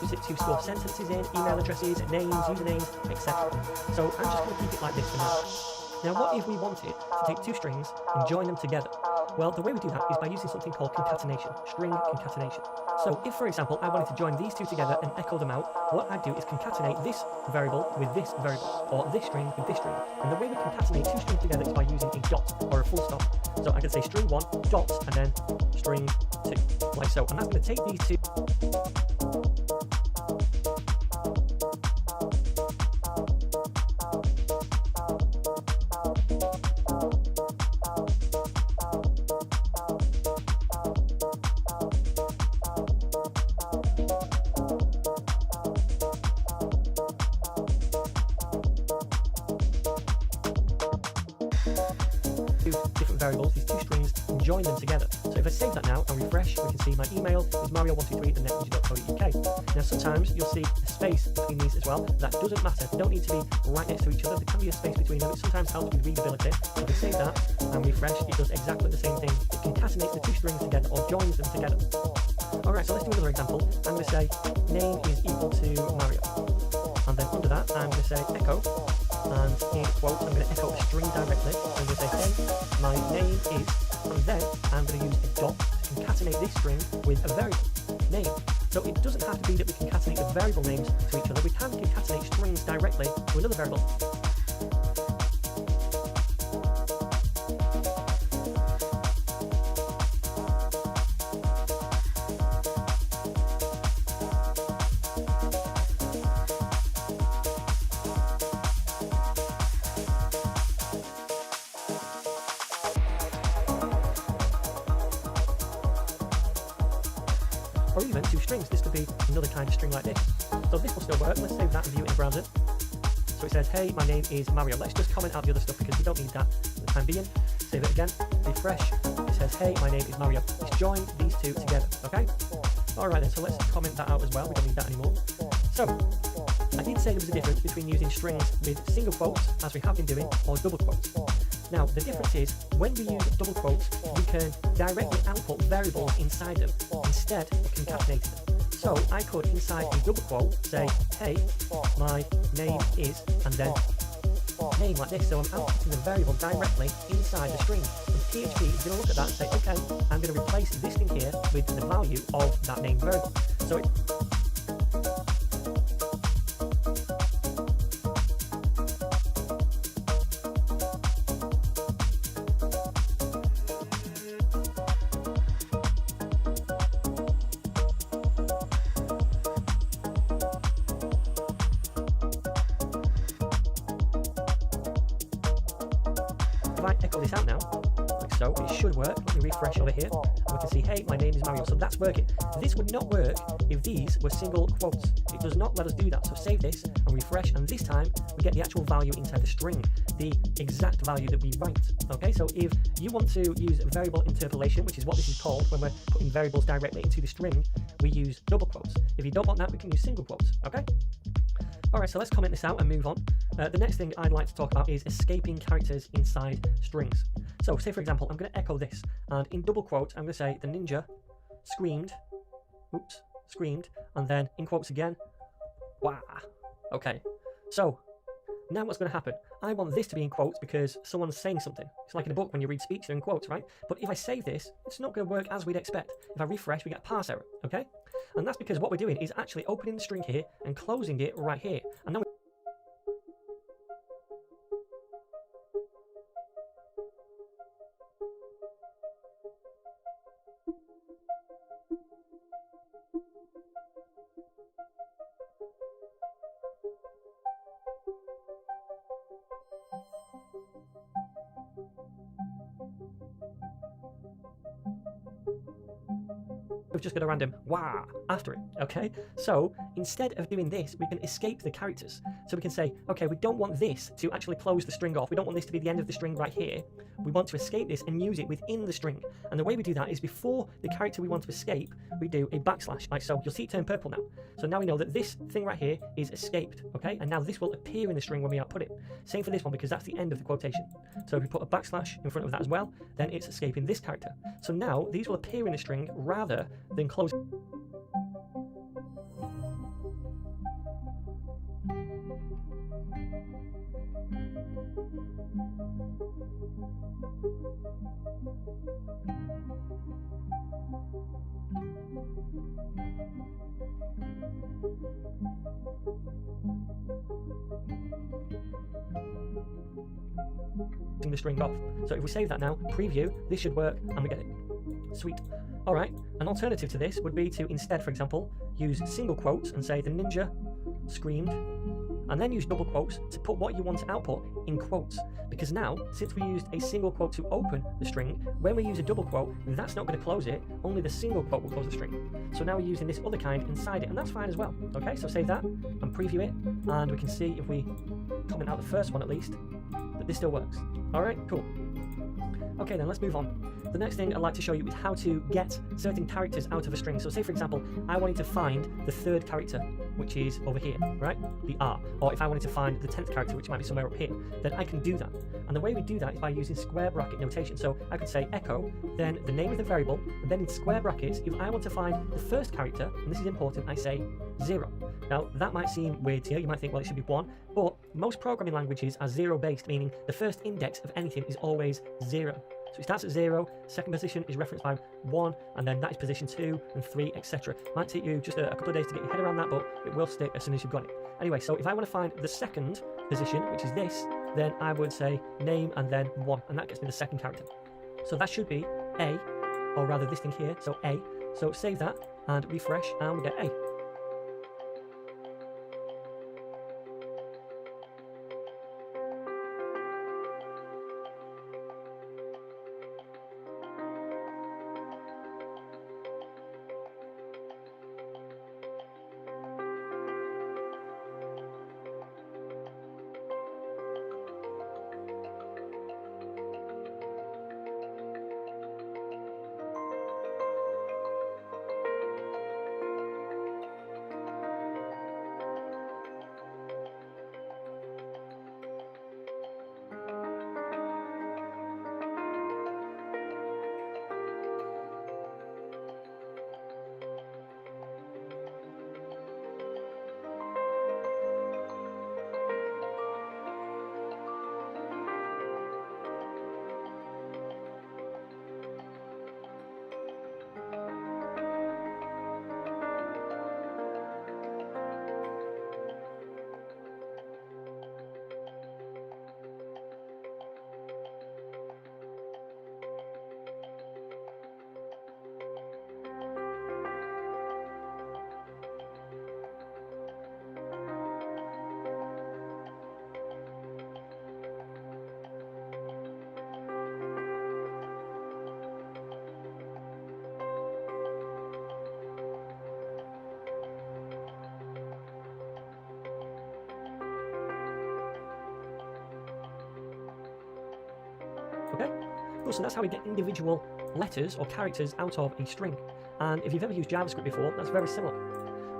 use it to store sentences in, email addresses, names, usernames, etc. So I'm just going to keep it like this for now. Now what if we wanted to take two strings and join them together? Well, the way we do that is by using something called concatenation, string concatenation. So if, for example, I wanted to join these two together and echo them out, what I'd do is concatenate this variable with this variable, or this string with this string. And the way we concatenate two strings together is by using a dot or a full stop. So I can say string1 dot and then string2, like so. And that's going to take these two. Different variables, these two strings, and join them together. So if I save that now and refresh, we can see my email is mario123@thenetninja.co.uk. Now sometimes you'll see a space between these as well. That doesn't matter, they don't need to be right next to each other, there can be a space between them. It sometimes helps with readability. So if we save that and refresh, it does exactly the same thing. It concatenates the two strings together or joins them together. Alright, so let's do another example. I'm going to say name is equal to Mario. And then under that, I'm going to say echo. And in quotes, I'm going to echo a string directly. I'm going to say, hey, my name is, and then I'm going to use a dot to concatenate this string with a variable name. So it doesn't have to be that we concatenate the variable names to each other. We can concatenate strings directly to another variable. Or even two strings, this could be another kind of string like this. So this will still work, let's save that and view it in the browser. So it says, hey, my name is Mario. Let's just comment out the other stuff because we don't need that for the time being. Save it again, refresh, it says, hey, my name is Mario. Let's join these two together, okay? Alright then, so let's comment that out as well, we don't need that anymore. So, I did say there was a difference between using strings with single quotes, as we have been doing, or double quotes. Now, the difference is, when we use double quotes, we can directly output variables inside them, instead of concatenating them. So I could, inside a double quote, say, hey, my name is, and then name like this. So I'm outputting the variable directly inside the string. And PHP is going to look at that and say, okay, I'm going to replace this thing here with the value of that name variable. So if I echo this out now, like so, it should work. Let me refresh over here. And we can see, hey, my name is Mario. So that's working. This would not work if these were single quotes. It does not let us do that. So save this and refresh. And this time, we get the actual value inside the string, the exact value that we write. Okay, so if you want to use variable interpolation, which is what this is called when we're putting variables directly into the string, we use double quotes. If you don't want that, we can use single quotes. Okay? Alright, so let's comment this out and move on. The next thing I'd like to talk about is escaping characters inside strings. So say for example, I'm going to echo this, and in double quotes I'm going to say the ninja screamed, and then in quotes again, wah. Okay, so now what's going to happen? I want this to be in quotes because someone's saying something. It's like in a book when you read speech, they're in quotes, right? But if I save this, it's not going to work as we'd expect. If I refresh, we get a parse error, okay? And that's because what we're doing is actually opening the string here and closing it right here. And now we've just got a random wah after it, okay? So instead of doing this, we can escape the characters. So we can say, okay, we don't want this to actually close the string off. We don't want this to be the end of the string right here. We want to escape this and use it within the string. And the way we do that is before the character we want to escape, we do a backslash, like so. You'll see it turn purple now. So now we know that this thing right here is escaped, okay? And now this will appear in the string when we output it. Same for this one, because that's the end of the quotation. So if we put a backslash in front of that as well, then it's escaping this character. So now these will appear in the string rather than close. The string off. So if we save that now, preview, this should work, and we get it. Sweet. Alright, an alternative to this would be to instead, for example, use single quotes and say the ninja screamed, and then use double quotes to put what you want to output in quotes. Because now, since we used a single quote to open the string, when we use a double quote, that's not going to close it, only the single quote will close the string. So now we're using this other kind inside it, and that's fine as well. Okay, so save that and preview it, and we can see if we comment out the first one at least, that this still works. Alright, cool. Okay then, let's move on. The next thing I'd like to show you is how to get certain characters out of a string. So say for example, I wanted to find the third character, which is over here, right? The R. Or if I wanted to find the 10th character, which might be somewhere up here, then I can do that. And the way we do that is by using square bracket notation. So I could say echo, then the name of the variable, and then in square brackets, if I want to find the first character, and this is important, I say 0. Now that might seem weird to you, you might think, well, it should be 1, but most programming languages are 0 based, meaning the first index of anything is always 0. So it starts at 0, second position is referenced by 1, and then that is position 2 and 3, etc. Might take you just a couple of days to get your head around that, but it will stick as soon as you've got it. Anyway, so if I want to find the second position, which is this, then I would say name and then 1, and that gets me the second character. So that should be A, or rather this thing here, so A. So save that and refresh, and we get A. Okay? Cool, so that's how we get individual letters or characters out of a string. And if you've ever used JavaScript before, that's very similar.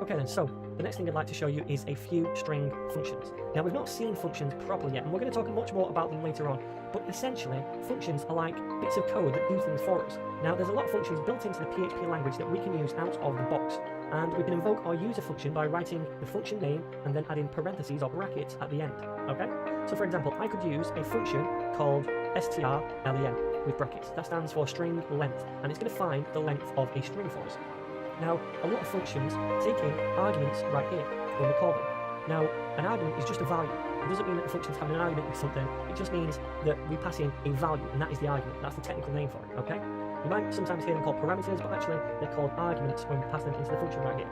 Okay then, so the next thing I'd like to show you is a few string functions. Now we've not seen functions properly yet, and we're going to talk much more about them later on, but essentially functions are like bits of code that do things for us. Now there's a lot of functions built into the PHP language that we can use out of the box, and we can invoke our user function by writing the function name and then adding parentheses or brackets at the end. Okay? So for example, I could use a function called strlen with brackets. That stands for string length, and it's going to find the length of a string for us. Now, a lot of functions take in arguments right here when we call them. Now, an argument is just a value. It doesn't mean that the function's having an argument with something. It just means that we pass in a value, and that is the argument. That's the technical name for it, okay? You might sometimes hear them called parameters, but actually they're called arguments when we pass them into the function right here.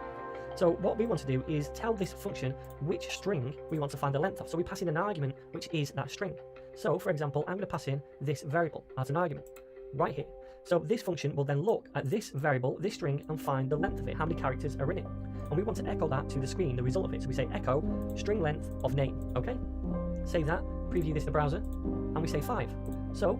So what we want to do is tell this function which string we want to find the length of. So we pass in an argument, which is that string. So, for example, I'm going to pass in this variable as an argument right here. So this function will then look at this variable, this string, and find the length of it, how many characters are in it. And we want to echo that to the screen, the result of it. So we say echo string length of name, okay? Save that, preview this in the browser, and we say 5. So,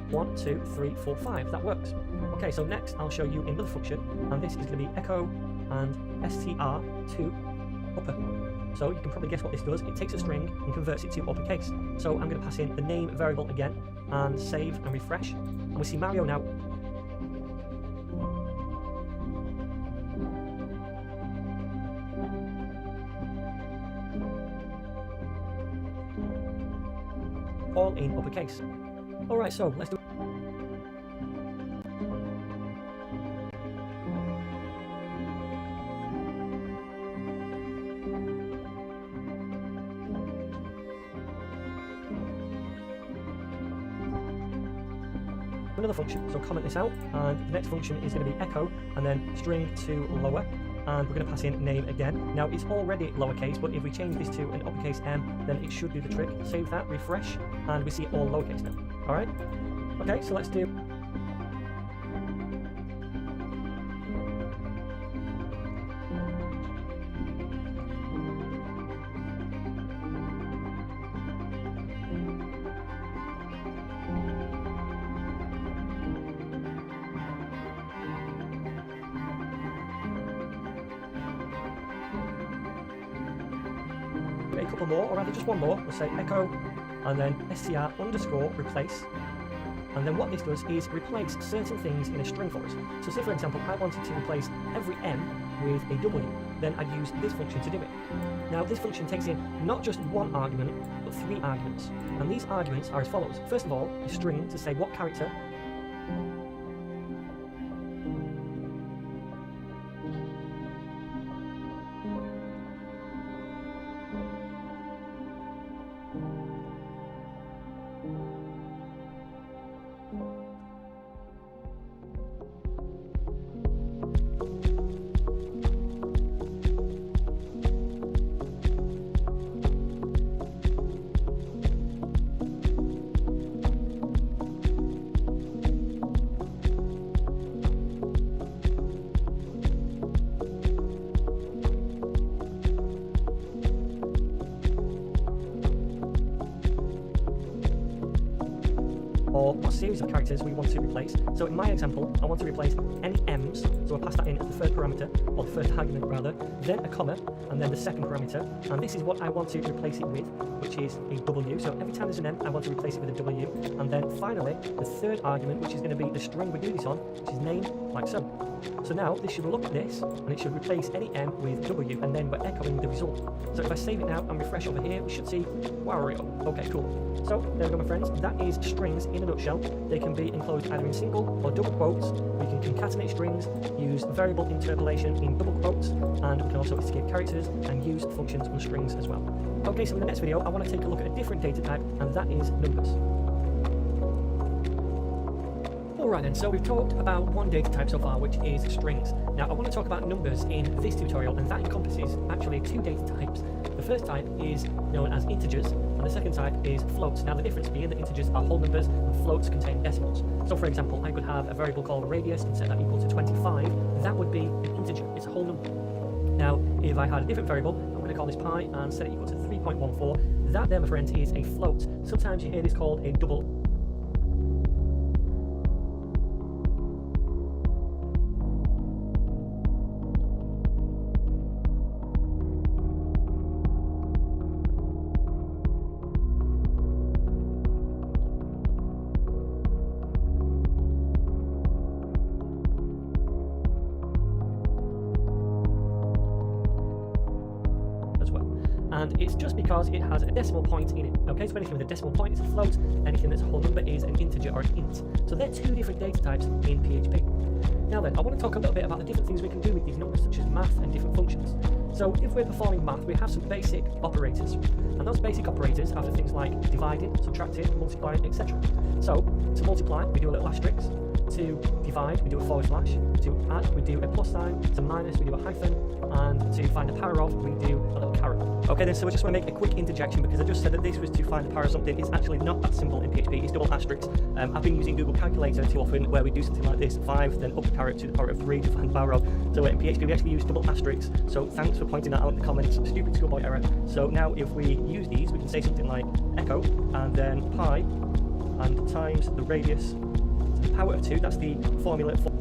one, 2, 3, 4, 5. That works. Okay, so next I'll show you another function, and this is going to be echo and str to upper. So you can probably guess what this does. It takes a string and converts it to uppercase. So I'm going to pass in the name variable again and save and refresh. And we see Mario now. All in uppercase. Alright, so let's do another function. So comment this out, and the next function is going to be echo and then string to lower, and we're going to pass in name again. Now it's already lowercase, but if we change this to an uppercase M, then it should do the trick. Save that, refresh, and we see it all lowercase now. Alright? Okay, so let's do a couple more, or rather just one more. We'll say echo and then str underscore replace, and then what this does is replace certain things in a string for us. So say for example I wanted to replace every M with a W, then I'd use this function to do it. Now this function takes in not just one argument, but 3 arguments, and these arguments are as follows. First of all, a string to say what character or what series of characters we want to replace. So in my example, I want to replace any m's, so I pass that in as the first parameter, or the first argument rather, then a comma, and then the second parameter, and this is what I want to replace it with, which is a w. So every time there's an m, I want to replace it with a w, and then finally, the third argument, which is going to be the string we do this on, which is name, like so. So now this should look at this, and it should replace any m with w, and then we're echoing the result. So if I save it now and refresh over here, we should see Wario. Okay, cool. So there we go, my friends. That is strings in a nutshell. They can be enclosed either in single or double quotes. We can concatenate strings, use variable interpolation in double quotes, and we can also escape characters and use functions on strings as well. Okay, so in the next video, I want to take a look at a different data type, and that is numbers. Alright then, so we've talked about one data type so far, which is strings. Now I want to talk about numbers in this tutorial, and that encompasses actually two data types. The first type is known as integers, and the second type is floats. Now the difference being that integers are whole numbers and floats contain decimals. So for example, I could have a variable called radius and set that equal to 25. That would be an integer, it's a whole number. Now if I had a different variable, I'm going to call this pi and set it equal to 3.14. That there, my friends, is a float. Sometimes you hear this called a double. And it's just because it has a decimal point in it. Okay, so anything with a decimal point is a float, anything that's a whole number is an integer or an int. So they're two different data types in PHP. Now then, I want to talk a little bit about the different things we can do with these numbers, such as math and different functions. So if we're performing math, we have some basic operators. And those basic operators are for things like dividing, subtracting, multiplying, etc. So to multiply, we do a little asterisk. To divide, we do a // to add, we do a plus sign, to minus, we do a hyphen, and to find the power of, we do a little caret. Okay then, so I just want to make a quick interjection because I just said that this was to find the power of something. It's actually not that simple in PHP, it's double asterisks. I've been using Google Calculator too often where we do something like this, 5, then up a caret to the power of 3 to find the power of. So in PHP we actually use double asterisks, so thanks for pointing that out in the comments, stupid schoolboy error. So now if we use these, we can say something like echo, and then pi, and times the radius, the power of 2, that's the formula for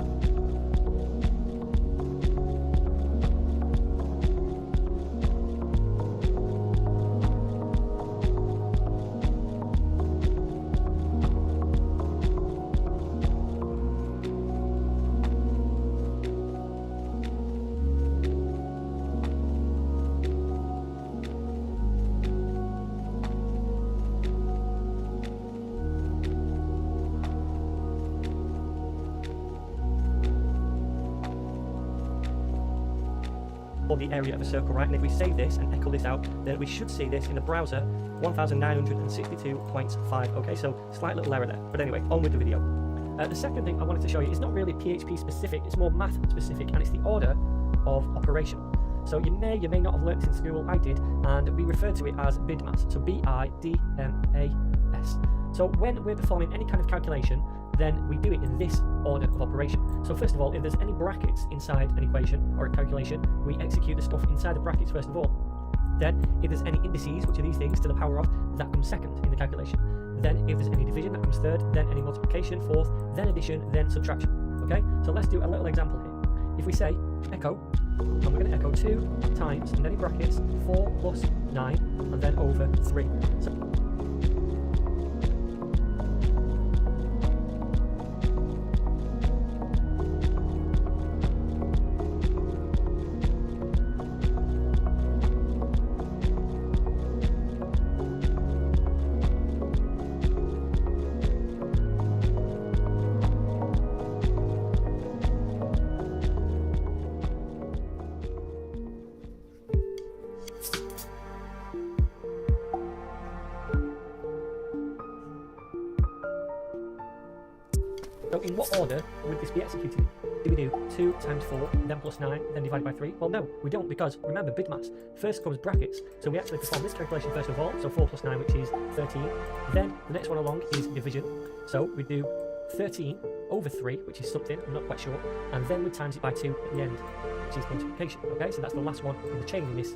the area of a circle, right? And if we save this and echo this out, then we should see this in the browser 1962.5. Okay, so slight little error there. But anyway, on with the video. The second thing I wanted to show you is not really PHP specific, it's more math specific, and it's the order of operation. So you may not have learnt this in school, I did, and we refer to it as BIDMAS, so B-I-D-M-A-S. So when we're performing any kind of calculation, then we do it in this order of operation. So first of all, if there's any brackets inside an equation or a calculation, we execute the stuff inside the brackets first of all. Then, if there's any indices, which are these things to the power of, that comes second in the calculation. Then, if there's any division, that comes third. Then any multiplication, fourth. Then addition, then subtraction. Okay? So let's do a little example here. If we say echo, and we're going to echo 2 times, and then in brackets, 4 plus 9, and then over 3. So So in what order would this be executed? Do we do 2 times 4, then plus 9, then divided by 3? Well, no, we don't, because remember, BIDMAS, first comes brackets. So we actually perform this calculation first of all, so 4 plus 9, which is 13. Then the next one along is division. So we do 13 over 3, which is something, I'm not quite sure, and then we times it by 2 at the end, which is multiplication. Okay, so that's the last one in the chain in this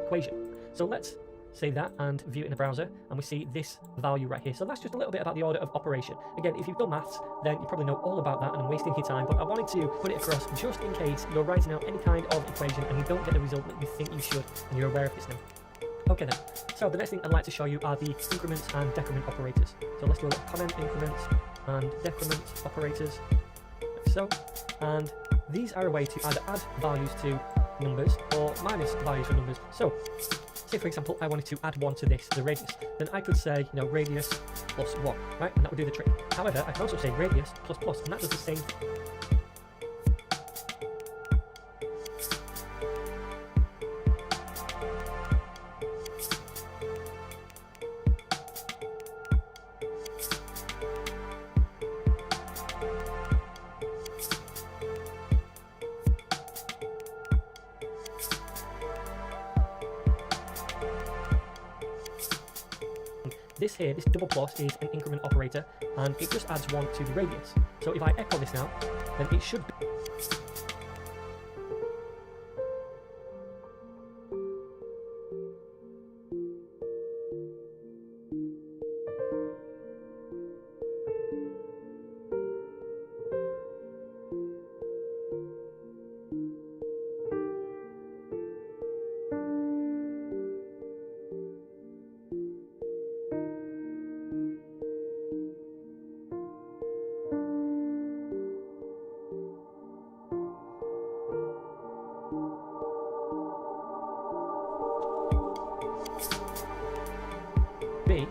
equation. So let's save that and view it in the browser, and we see this value right here. So that's just a little bit about the order of operation. Again, if you've done maths, then you probably know all about that, and I'm wasting your time, but I wanted to put it across just in case you're writing out any kind of equation and you don't get the result that you think you should, and you're aware of this now. Okay then, so the next thing I'd like to show you are the increment and decrement operators. So let's do a little comment increment and decrement operators, like so, and these are a way to either add values to numbers or minus values for numbers. So say for example I wanted to add 1 to this, the radius, then I could say, you know, radius plus 1, right, and that would do the trick. However, I can also say radius plus plus, and that does the same. This here, this double plus, is an increment operator, and it just adds 1 to the radius. So if I echo this now, then it should be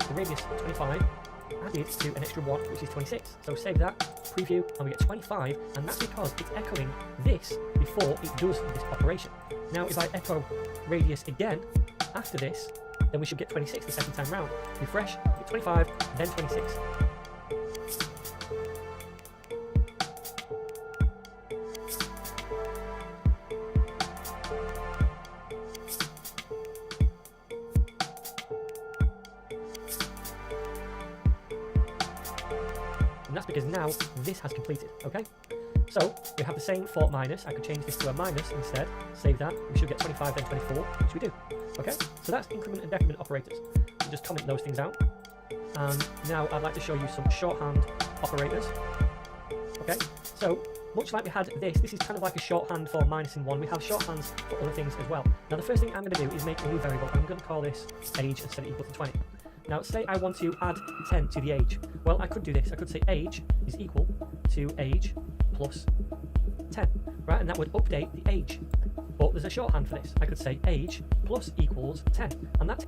the radius 25 added to an extra 1, which is 26. So save that, preview, and we get 25, and that's because it's echoing this before it does this operation. Now if I echo radius again after this, then we should get 26 the second time round. Refresh, get 25, then 26. And that's because now this has completed, okay? So we have the same for minus. I could change this to a minus instead, save that, we should get 25 then 24, which we do, okay? So that's increment and decrement operators. So just comment those things out. And now I'd like to show you some shorthand operators, okay? So much like we had this is kind of like a shorthand for minus and 1. We have shorthands for other things as well. Now the first thing I'm going to do is make a new variable. I'm going to call this age and set it equal to 20. Now say I want to add 10 to the age. Well, I could do this. I could say age is equal to age plus 10, right? And that would update the age. But there's a shorthand for this. I could say age plus equals 10, and that's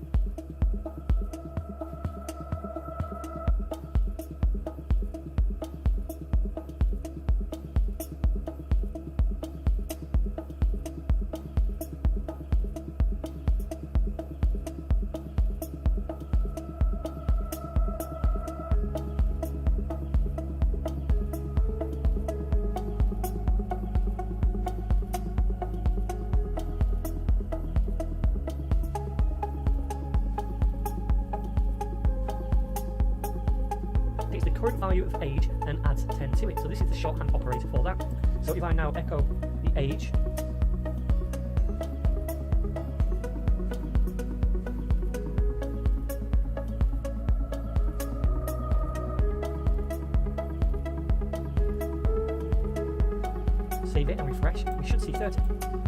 current value of age and adds 10 to it. So this is the shorthand operator for that. So if I now echo the age, save it and refresh, we should see 30.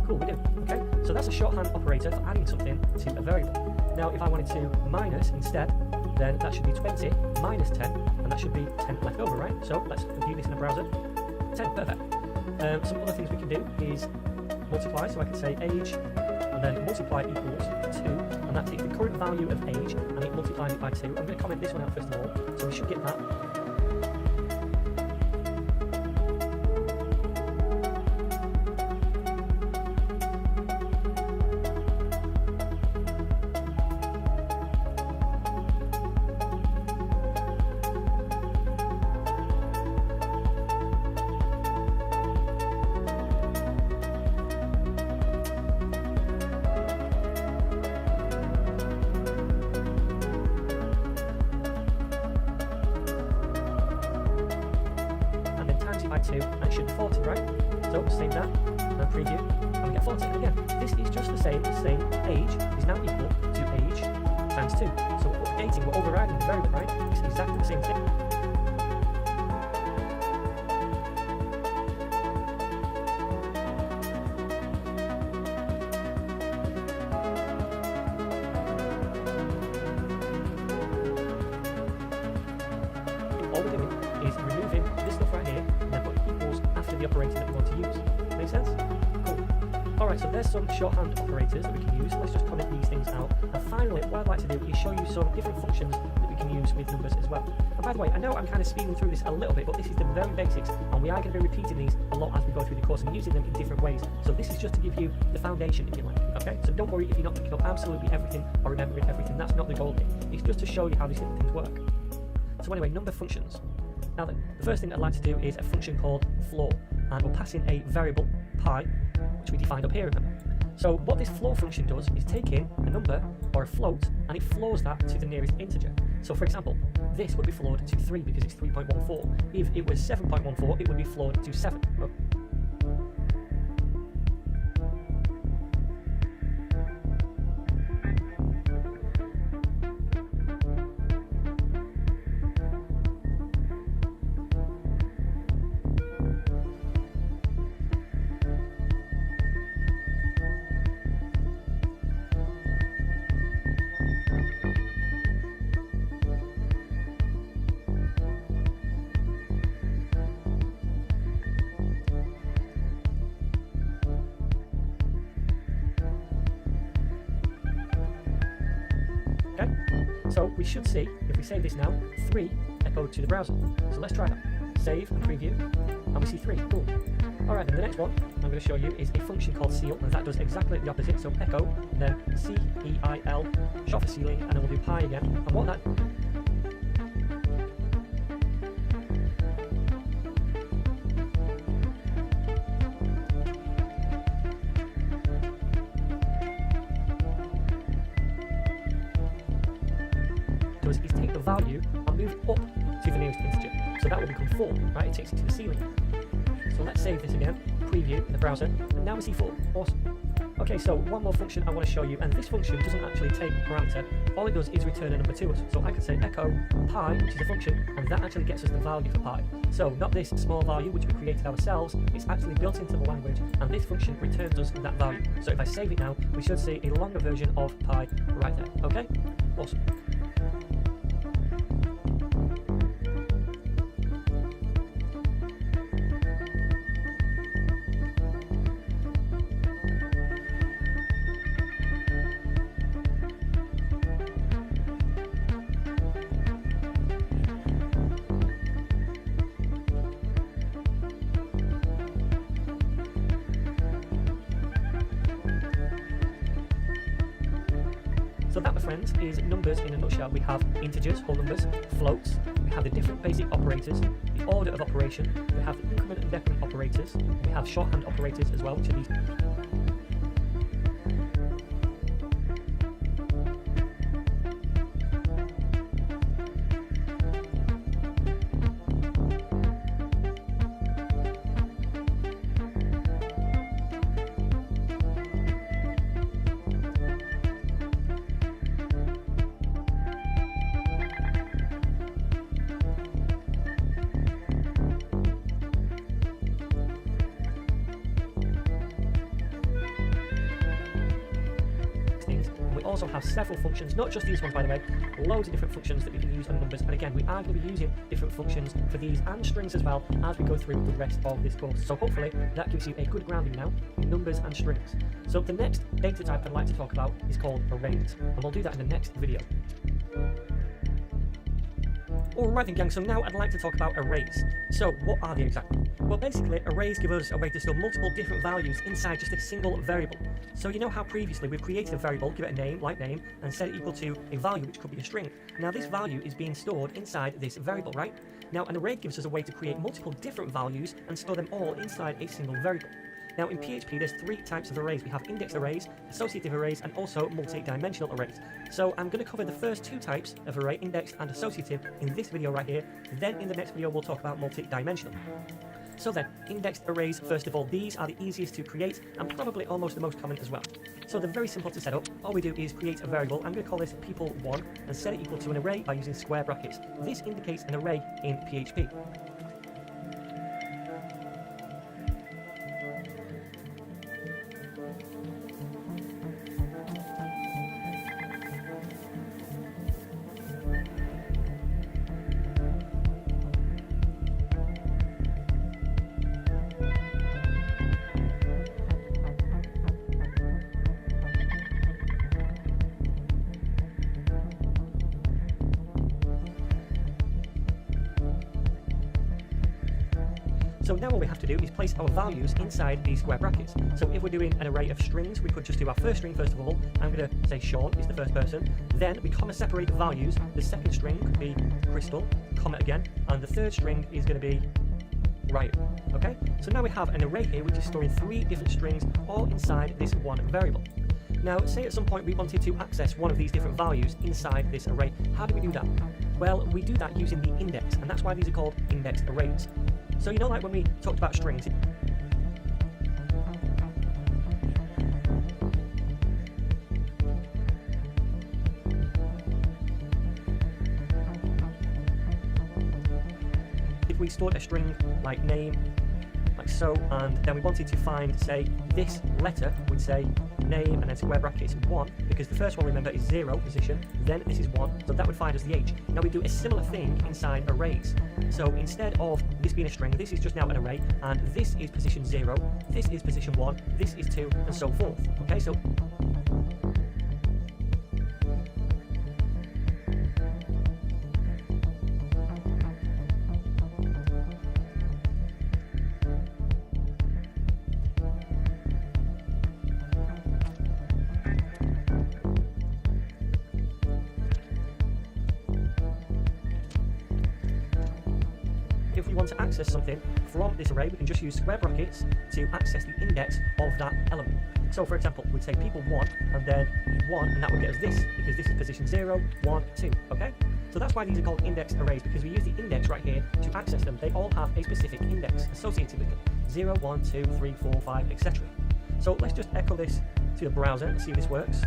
Cool, we do. Okay, so that's a shorthand operator for adding something to a variable. Now if I wanted to minus instead, then that should be 20 minus 10, and that should be 10 left over, right? So let's view this in a browser. 10, perfect. Some other things we can do is multiply, so I can say age, and then multiply equals 2, and that takes the current value of age, and it multiplies it by 2. I'm going to comment this one out first of all, so we should get that. By 2, and it should be 40, right? So save that, and preview, and we get 40. And again, this is just the same age is now equal to age times 2. So we're updating, we're overriding the variable, right? It's exactly the same thing. All we're doing is removing this stuff right here and then putting equals after the operator that we want to use. Make sense? Cool. Alright, so there's some shorthand operators that we can use. Let's just comment these things out. And finally, what I'd like to do is show you some different functions that we can use with numbers as well. And by the way, I know I'm kind of speeding through this a little bit, but this is the very basics, and we are going to be repeating these a lot as we go through the course and using them in different ways. So this is just to give you the foundation, if you like, okay? So don't worry if you're not picking up absolutely everything or remembering everything. That's not the goal here. It's just to show you how these different things work. So anyway, number functions. Now the first thing I'd like to do is a function called floor, and we'll pass in a variable, pi, which we defined up here, remember. So what this floor function does is take in a number or a float and it floors that to the nearest integer. So for example, this would be floored to 3 because it's 3.14. If it was 7.14, it would be floored to 7. Oh. Okay, so we should see, if we save this now, 3 echoed to the browser. So let's try that. Save and preview, and we see 3. Cool. Alright, then the next one I'm going to show you is a function called ceil, and that does exactly the opposite. So echo, then C-E-I-L, short for ceiling, and then we'll do pi again. And what that does is take the value and move up to the nearest integer. So that will become 4, right? It takes it to the ceiling. So let's save this again, preview in the browser, and now we see 4. Awesome. Okay, so one more function I want to show you, and this function doesn't actually take a parameter. All it does is return a number to us. So I can say echo pi, which is a function, and that actually gets us the value for pi. So not this small value which we created ourselves, it's actually built into the language, and this function returns us that value. So if I save it now, we should see a longer version of pi right there. Okay? Awesome. So that, my friends, is numbers in a nutshell. We have integers, whole numbers, floats, we have the different basic operators, the order of operation, we have the increment and decrement operators, we have shorthand operators as well, which are these. We also have several functions, not just these ones by the way, loads of different functions that we can use on numbers, and again we are going to be using different functions for these and strings as well as we go through the rest of this course. So hopefully that gives you a good grounding now in numbers and strings. So the next data type I'd like to talk about is called arrays, and we'll do that in the next video. Alright then gang, so now I'd like to talk about arrays. So what are they exactly? Well basically arrays give us a way to store multiple different values inside just a single variable. So you know how previously we've created a variable, give it a name, like name, and set it equal to a value which could be a string. Now this value is being stored inside this variable, right? Now an array gives us a way to create multiple different values and store them all inside a single variable. Now in PHP there's 3 types of arrays. We have index arrays, associative arrays, and also multi-dimensional arrays. So I'm going to cover the first 2 types of array, indexed and associative, in this video right here. Then in the next video we'll talk about multi-dimensional. So then, indexed arrays, first of all, these are the easiest to create and probably almost the most common as well. So they're very simple to set up. All we do is create a variable. I'm going to call this people1 and set it equal to an array by using square brackets. This indicates an array in PHP. So now all we have to do is place our values inside these square brackets. So if we're doing an array of strings, we could just do our first string first of all. I'm going to say Sean is the first person. Then we comma separate the values. The second string could be Crystal, comma again. And the third string is going to be Ryan. Okay? So now we have an array here which is storing 3 different strings all inside this one variable. Now, say at some point we wanted to access one of these different values inside this array. How do we do that? Well, we do that using the index, and that's why these are called index arrays. So you know, like when we talked about strings, if we stored a string like name, like so, and then we wanted to find, say, this letter, we'd say name and then square brackets 1, because the first one, remember, is 0 position, then this is 1, so that would find us the age. Now we do a similar thing inside arrays. So instead of this being a string, this is just now an array, and this is position 0, this is position 1, this is 2, and so forth. Okay, so if we want to access something from this array, we can just use square brackets to access the index of that element. So for example, we'd say people1 and then 1, and that would get us this, because this is position 0, 1, 2, okay? So that's why these are called index arrays, because we use the index right here to access them. They all have a specific index associated with them. 0, 1, 2, 3, 4, 5, etc. So let's just echo this to the browser and see if this works.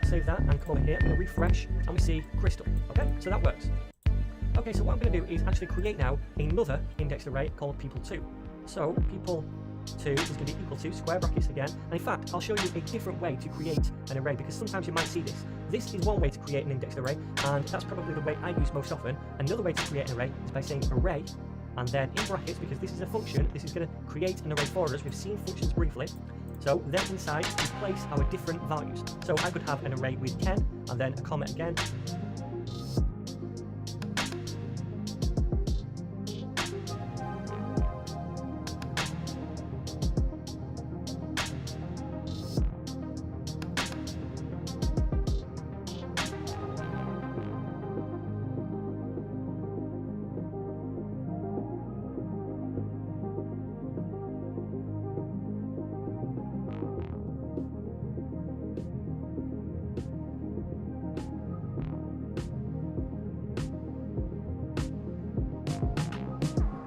Save that and come over here, I'm going to refresh, and we see Crystal, okay? So that works. Okay, so what I'm going to do is actually create now another indexed array called people2. So people2 is going to be equal to square brackets again. And in fact, I'll show you a different way to create an array, because sometimes you might see this. This is one way to create an indexed array, and that's probably the way I use most often. Another way to create an array is by saying array, and then in brackets, because this is a function, this is going to create an array for us. We've seen functions briefly. So then inside, we place our different values. So I could have an array with 10, and then a comma again.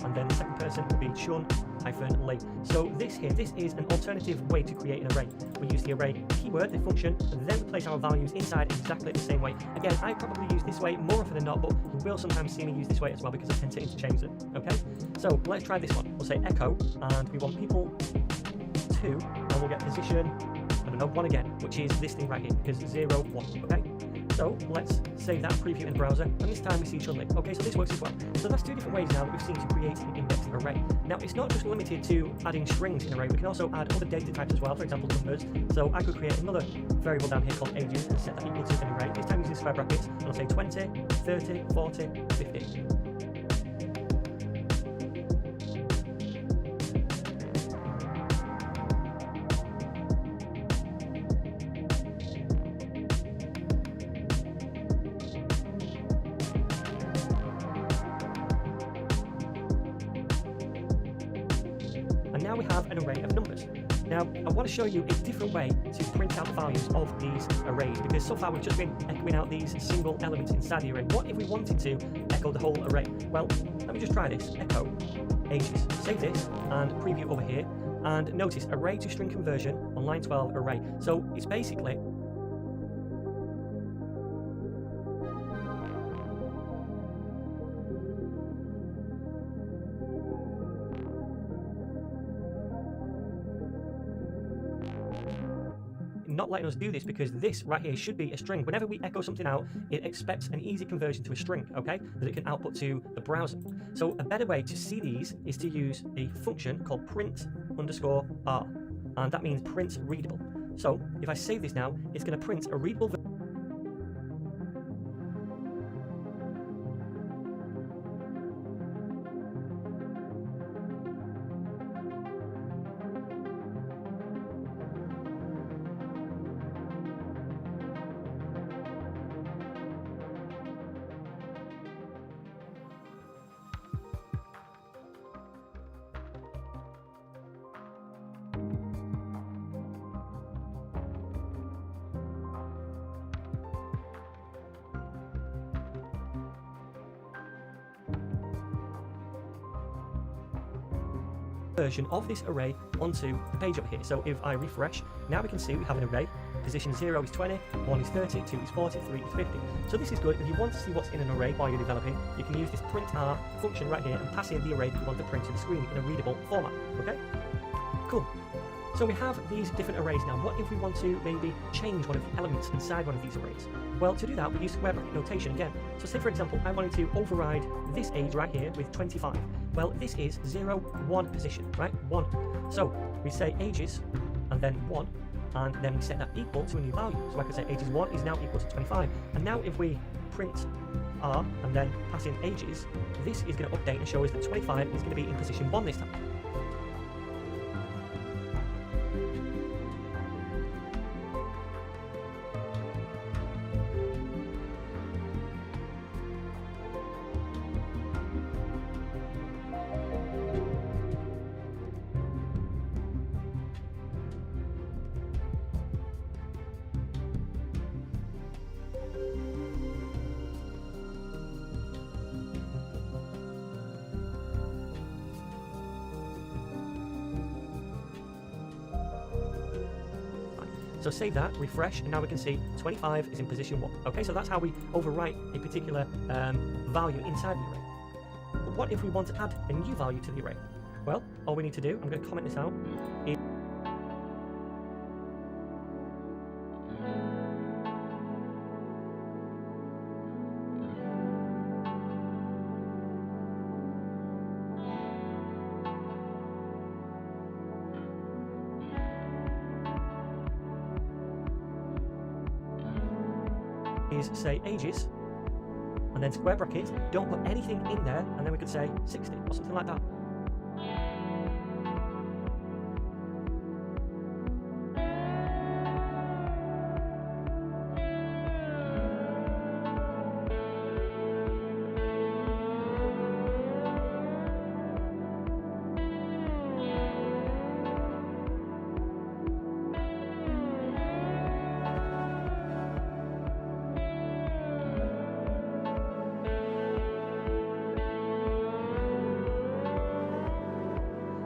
And then the second person will be Sean-Lee. So this is an alternative way to create an array. We use the array keyword, the function, and then place our values inside exactly the same way. Again, I probably use this way more often than not, but you will sometimes see me use this way as well because I tend to interchange them. Okay, so let's try this one. We'll say echo, and we want people2, and we'll get position, I don't know, 1 again, which is this thing right here, because 0, 1, okay? So let's save that, preview in the browser, and this time we see Sean-Lee. Okay, so this works as well. So that's 2 different ways now that we've seen to create an indexed array. Now, it's not just limited to adding strings in an array, we can also add other data types as well, for example, numbers. So I could create another variable down here called ages and set that equal to an array, this time using square brackets, and I'll say 20, 30, 40, 50. And now we have an array of numbers. Now, I want to show you a different way to print out the values of these arrays, because so far we've just been echoing out these single elements inside the array. What if we wanted to echo the whole array? Well, let me just try this. Echo ages. Save this and preview over here. And notice array to string conversion on line 12 array. So it's basically not letting us do this because this right here should be a string. Whenever we echo something out, it expects an easy conversion to a string, okay, that it can output to the browser. So a better way to see these is to use a function called print_r, and that means print readable. So if I save this now, it's going to print a readable version of this array onto the page over here. So if I refresh, now we can see we have an array. Position 0 is 20, 1 is 30, 2 is 40, 3 is 50. So this is good. If you want to see what's in an array while you're developing, you can use this print_r function right here and pass in the array that you want to print to the screen in a readable format. Okay? Cool. So we have these different arrays now. What if we want to maybe change one of the elements inside one of these arrays? Well, to do that, we use square bracket notation again. So say, for example, I wanted to override this age right here with 25. Well, this is 0, 1 position, right? 1. So we say ages, and then 1, and then we set that equal to a new value. So I could say ages 1 is now equal to 25. And now if we print r and then pass in ages, this is going to update and show us that 25 is going to be in position 1 this time. So save that, refresh, and now we can see 25 is in position 1. Okay, so that's how we overwrite a particular value inside the array. But what if we want to add a new value to the array? Well, all we need to do, I'm going to comment this out, is say ages, and then square bracket, don't put anything in there, and then we could say 60 or something like that.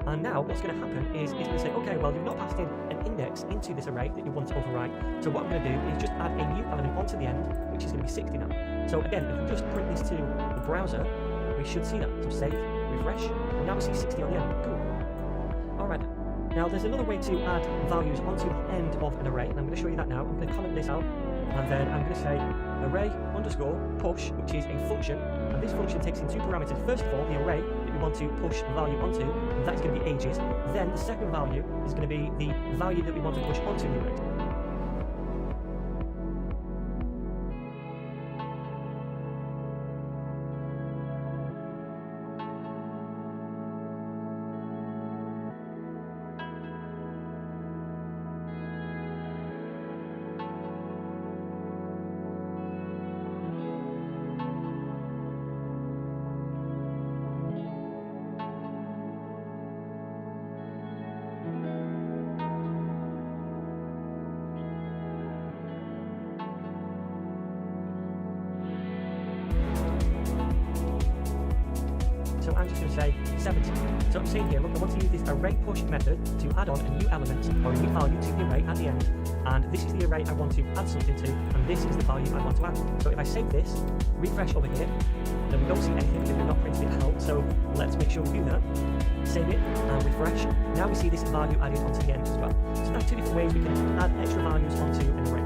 And now what's going to happen is it's going to say, okay, well, you've not passed in an index into this array that you want to overwrite. So what I'm going to do is just add a new element onto the end, which is going to be 60 now. So again, if we just print this to the browser, we should see that. So save, refresh, and now we see 60 on the end. Cool. All right. Now there's another way to add values onto the end of an array, and I'm going to show you that now. I'm going to comment this out, and then I'm going to say array underscore push, which is a function, and this function takes in two parameters. First of all, the array that we want to push the value onto, and that's going to be ages. Then the second value is going to be the value that we want to push onto the array. So I'm just going to say 70. So I'm saying here, look, I want to use this array push method to add on a new element or a new value to the array at the end. And this is the array I want to add something to, and this is the value I want to add. So if I save this, refresh over here, then we don't see anything because we're not printing it out. So let's make sure we do that. Save it and refresh. Now we see this value added onto the end as well. So that's two different ways we can add extra values onto an array.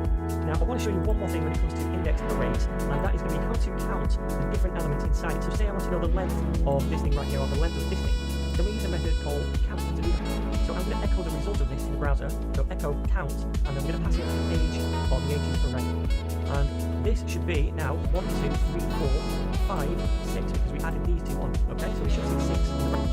Now I want to show you one more thing when it comes to indexed arrays, and that is going to be how to count the different elements inside it. So say I want to know the length of this thing right here, or the length of this thing. Then we use a method called count to do that. So I'm going to echo the result of this in the browser. So echo count, and then we're going to pass it to the age of the ages array. And this should be now 1, 2, 3, 4, 5, 6, because we added these two on. Okay, so we should see 6 in the array.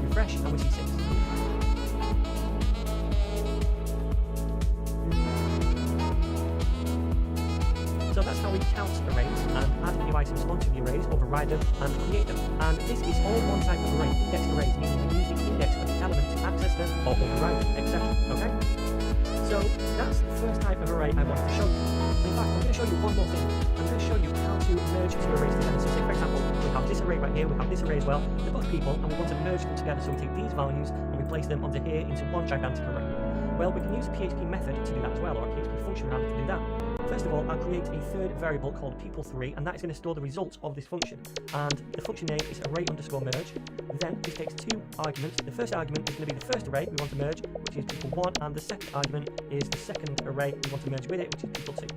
Refresh and we see 6. So that's how we count arrays and add new items onto the arrays, override them and create them. And this is all one type of array, indexed arrays, meaning we use the index of the element to access them or override them, etc. Okay? So that's the first type of array I wanted to show you. In fact, I'm going to show you one more thing. I'm going to show you how to merge two arrays together. So say, for example, we have this array right here, we have this array as well. They're both people, and we want to merge them together. So we take these values and we place them onto here into one gigantic array. Well, we can use a PHP method to do that as well, or a PHP function rather to do that. First of all, I'll create a third variable called people3, and that is going to store the results of this function. And the function name is array_merge. Then this takes two arguments. The first argument is going to be the first array we want to merge, which is people1, and the second argument is the second array we want to merge with it, which is people2.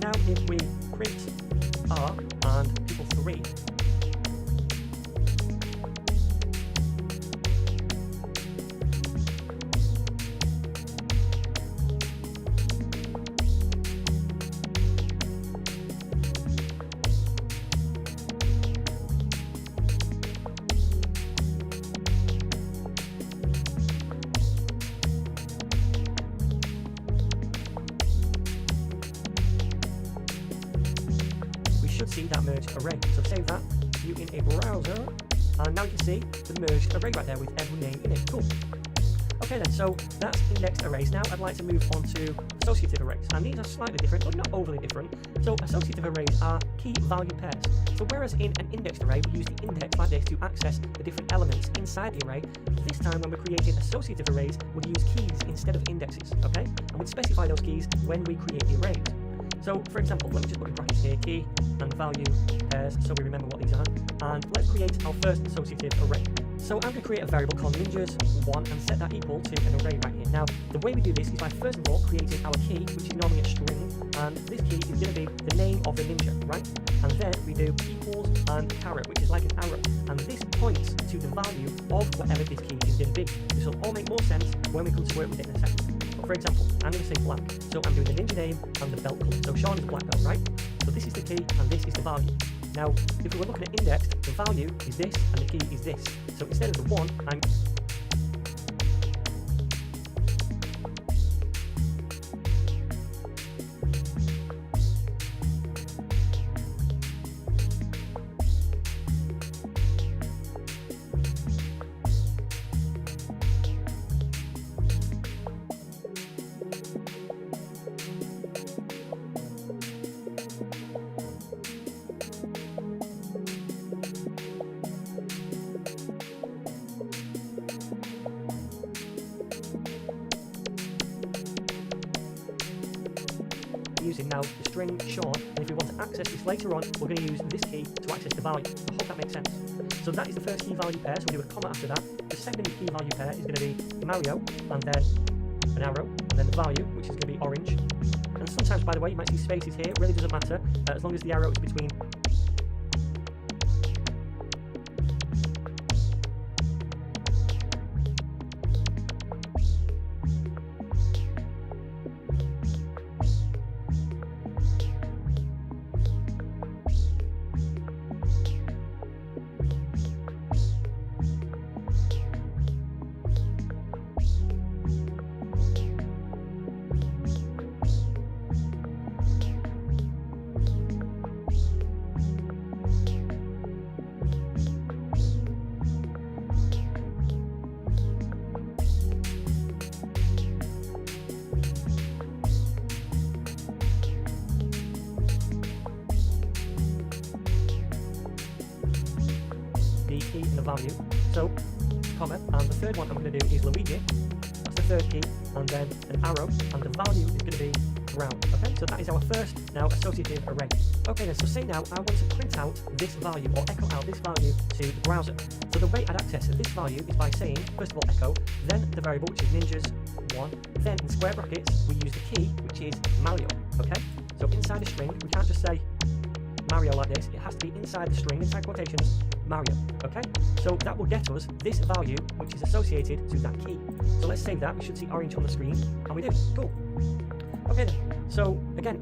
Now if we print R and people3, should see that merged array. So save that, view in a browser, and now you can see the merged array right there with every name in it. Cool. Okay then, so that's indexed arrays. Now I'd like to move on to associative arrays, and these are slightly different, but not overly different. So associative arrays are key value pairs. So whereas in an indexed array we use the index like this to access the different elements inside the array, this time when we're creating associative arrays, we'd use keys instead of indexes, okay? And we'd specify those keys when we create the arrays. So for example, let me just put in brackets here, key and value pairs, so we remember what these are. And let's create our first associative array. So I'm going to create a variable called ninjas1 and set that equal to an array right here. Now, the way we do this is by first of all creating our key, which is normally a string, and this key is going to be the name of the ninja, right? And then we do equals and caret, which is like an arrow, and this points to the value of whatever this key is going to be. This will all make more sense when we come to work with it in a second. But for example, I'm going to say black, so I'm doing the ninja name and the belt colour. So Sean is a black belt, right? So this is the key and this is the value. Now, if we were looking at indexed, the value is this and the key is this. So instead of the 1, I'm using now the string Sean, and if we want to access this later on, we're going to use this key to access the value. I hope that makes sense. So that is the first key value pair, so we'll do a comma after that. The second key value pair is going to be Mario, and then an arrow, and then the value, which is going to be orange. And sometimes, by the way, you might see spaces here. It really doesn't matter, as long as the arrow is between the key and the value. So, comma, and the third one I'm going to do is Luigi. That's the third key, and then an arrow, and the value is going to be brown. Okay, so that is our first now associative array. Okay then, so say now I want to print out this value or echo out this value to the browser. So the way I'd access this value is by saying, first of all, echo, then the variable which is ninjas1, then in square brackets we use the key which is Mario. Okay, so inside the string we can't just say Mario like this, it has to be inside the string, inside quotations, Mario, okay? So that will get us this value which is associated to that key. So let's save that, we should see orange on the screen, and we do, cool. Okay then, so again,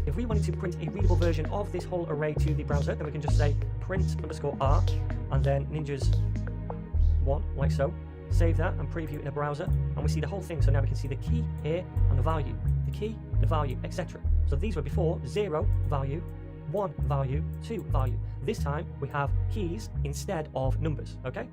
if we wanted to print a readable version of this whole array to the browser, then we can just say print_r and then ninjas1, like so. Save that and preview in a browser, and we see the whole thing. So now we can see the key here and the value, the key, the value, etc. So these were before 0 value, 1 value, 2 value. This time we have keys instead of numbers, okay?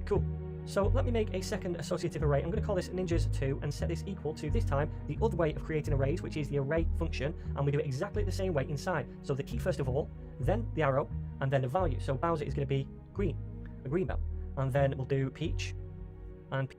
Cool. So let me make a second associative array. I'm going to call this ninjas2 and set this equal to, this time, the other way of creating arrays, which is the array function, and we do it exactly the same way inside. So the key first of all, then the arrow, and then the value. So Bowser is going to be green, a green bell. And then we'll do Peach, and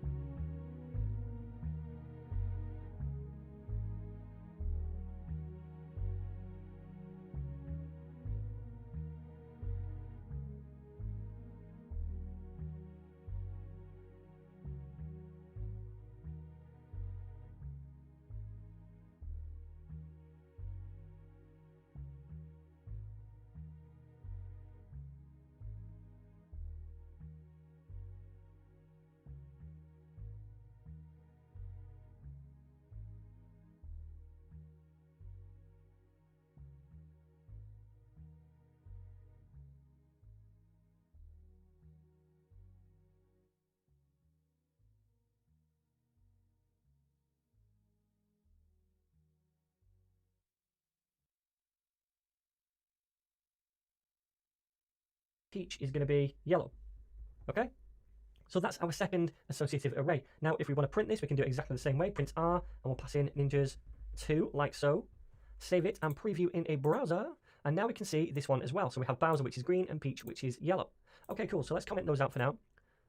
Peach is going to be yellow, okay? So that's our second associative array. Now, if we want to print this, we can do it exactly the same way. Print R, and we'll pass in ninjas2, like so. Save it and preview in a browser. And now we can see this one as well. So we have Bowser, which is green, and Peach, which is yellow. Okay, cool. So let's comment those out for now.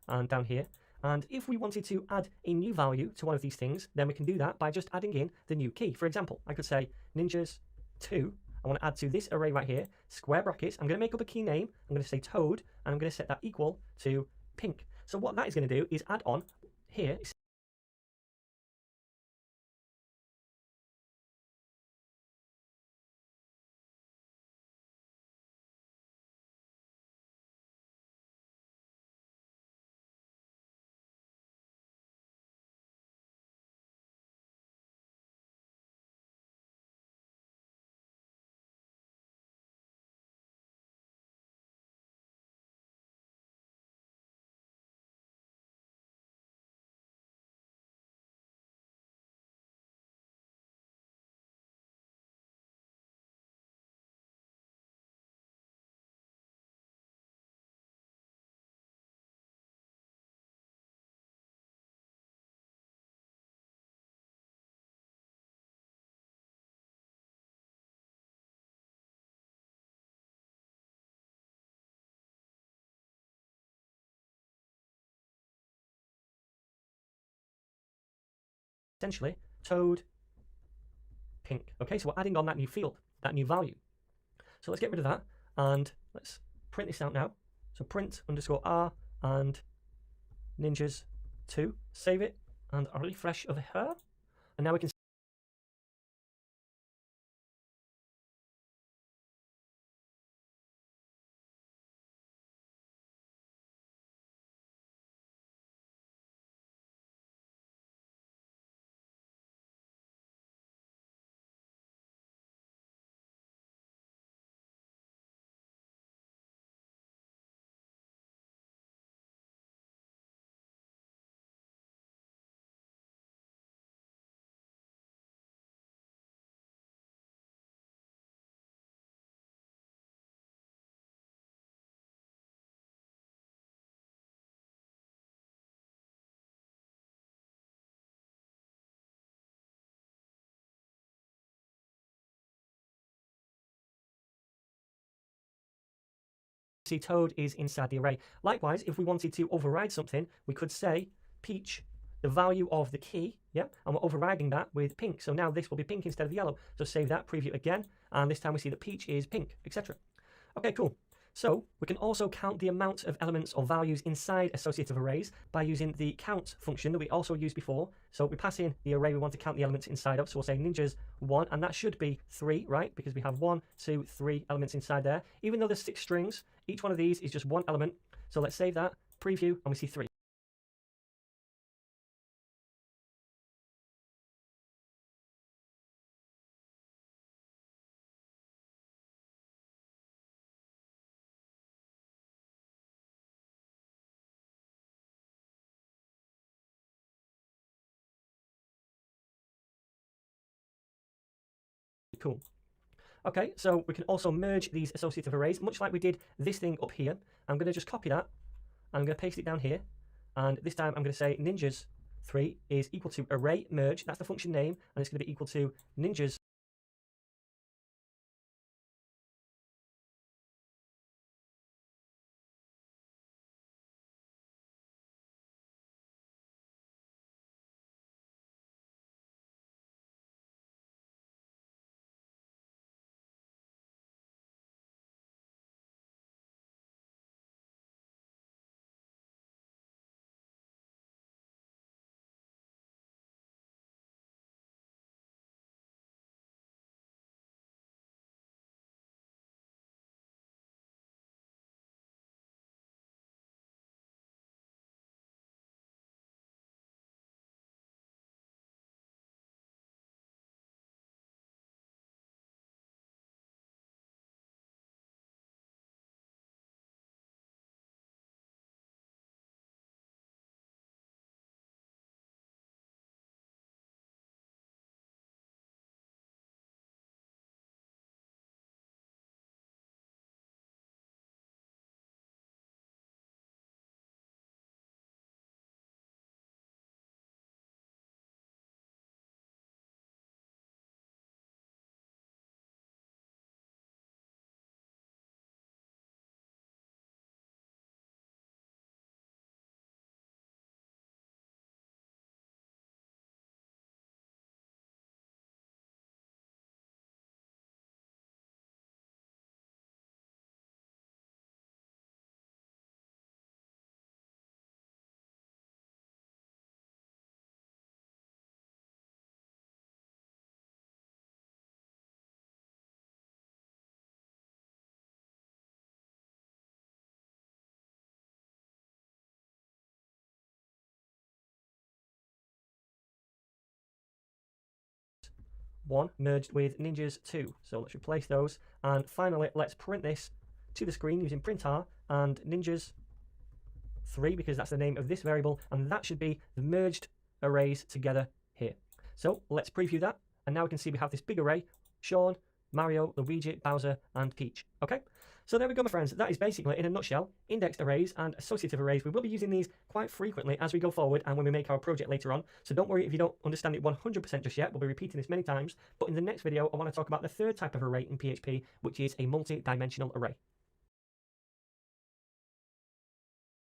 And down here. And if we wanted to add a new value to one of these things, then we can do that by just adding in the new key. For example, I could say ninjas2. I want to add to this array right here, square brackets. I'm going to make up a key name. I'm going to say Toad, and I'm going to set that equal to pink. So what that is going to do is add on here. essentially Toad pink. Okay, so we're adding on that new field, that new value. So let's get rid of that and let's print this out now. So print underscore R and ninjas 2, save it and a refresh over here. And now we can see Toad is inside the array. Likewise, if we wanted to override something, we could say peach, the value of the key, yeah, and we're overriding that with pink. So now this will be pink instead of yellow. So save that, preview again, and this time we see that peach is pink, etc. Okay, cool. So we can also count the amount of elements or values inside associative arrays by using the count function that we also used before. So we pass in the array we want to count the elements inside of. So we'll say ninjas 1, and that should be 3, right? Because we have 1, 2, 3 elements inside there. Even though there's 6 strings, each one of these is just one element. So let's save that, preview, and we see 3. Cool. Okay, so we can also merge these associative arrays, much like we did this thing up here. I'm going to just copy that, and I'm going to paste it down here. And this time I'm going to say ninjas 3 is equal to array merge, that's the function name, and it's going to be equal to ninjas . One merged with ninjas 2. So let's replace those. And finally, let's print this to the screen using printar and ninjas 3, because that's the name of this variable, and that should be the merged arrays together here. So let's preview that, and now we can see we have this big array: Sean, Mario, Luigi, Bowser, and Peach. Okay, so there we go, my friends. That is basically, in a nutshell, indexed arrays and associative arrays. We will be using these quite frequently as we go forward and when we make our project later on. So don't worry if you don't understand it 100% just yet. We'll be repeating this many times. But in the next video, I want to talk about the third type of array in PHP, which is a multi-dimensional array.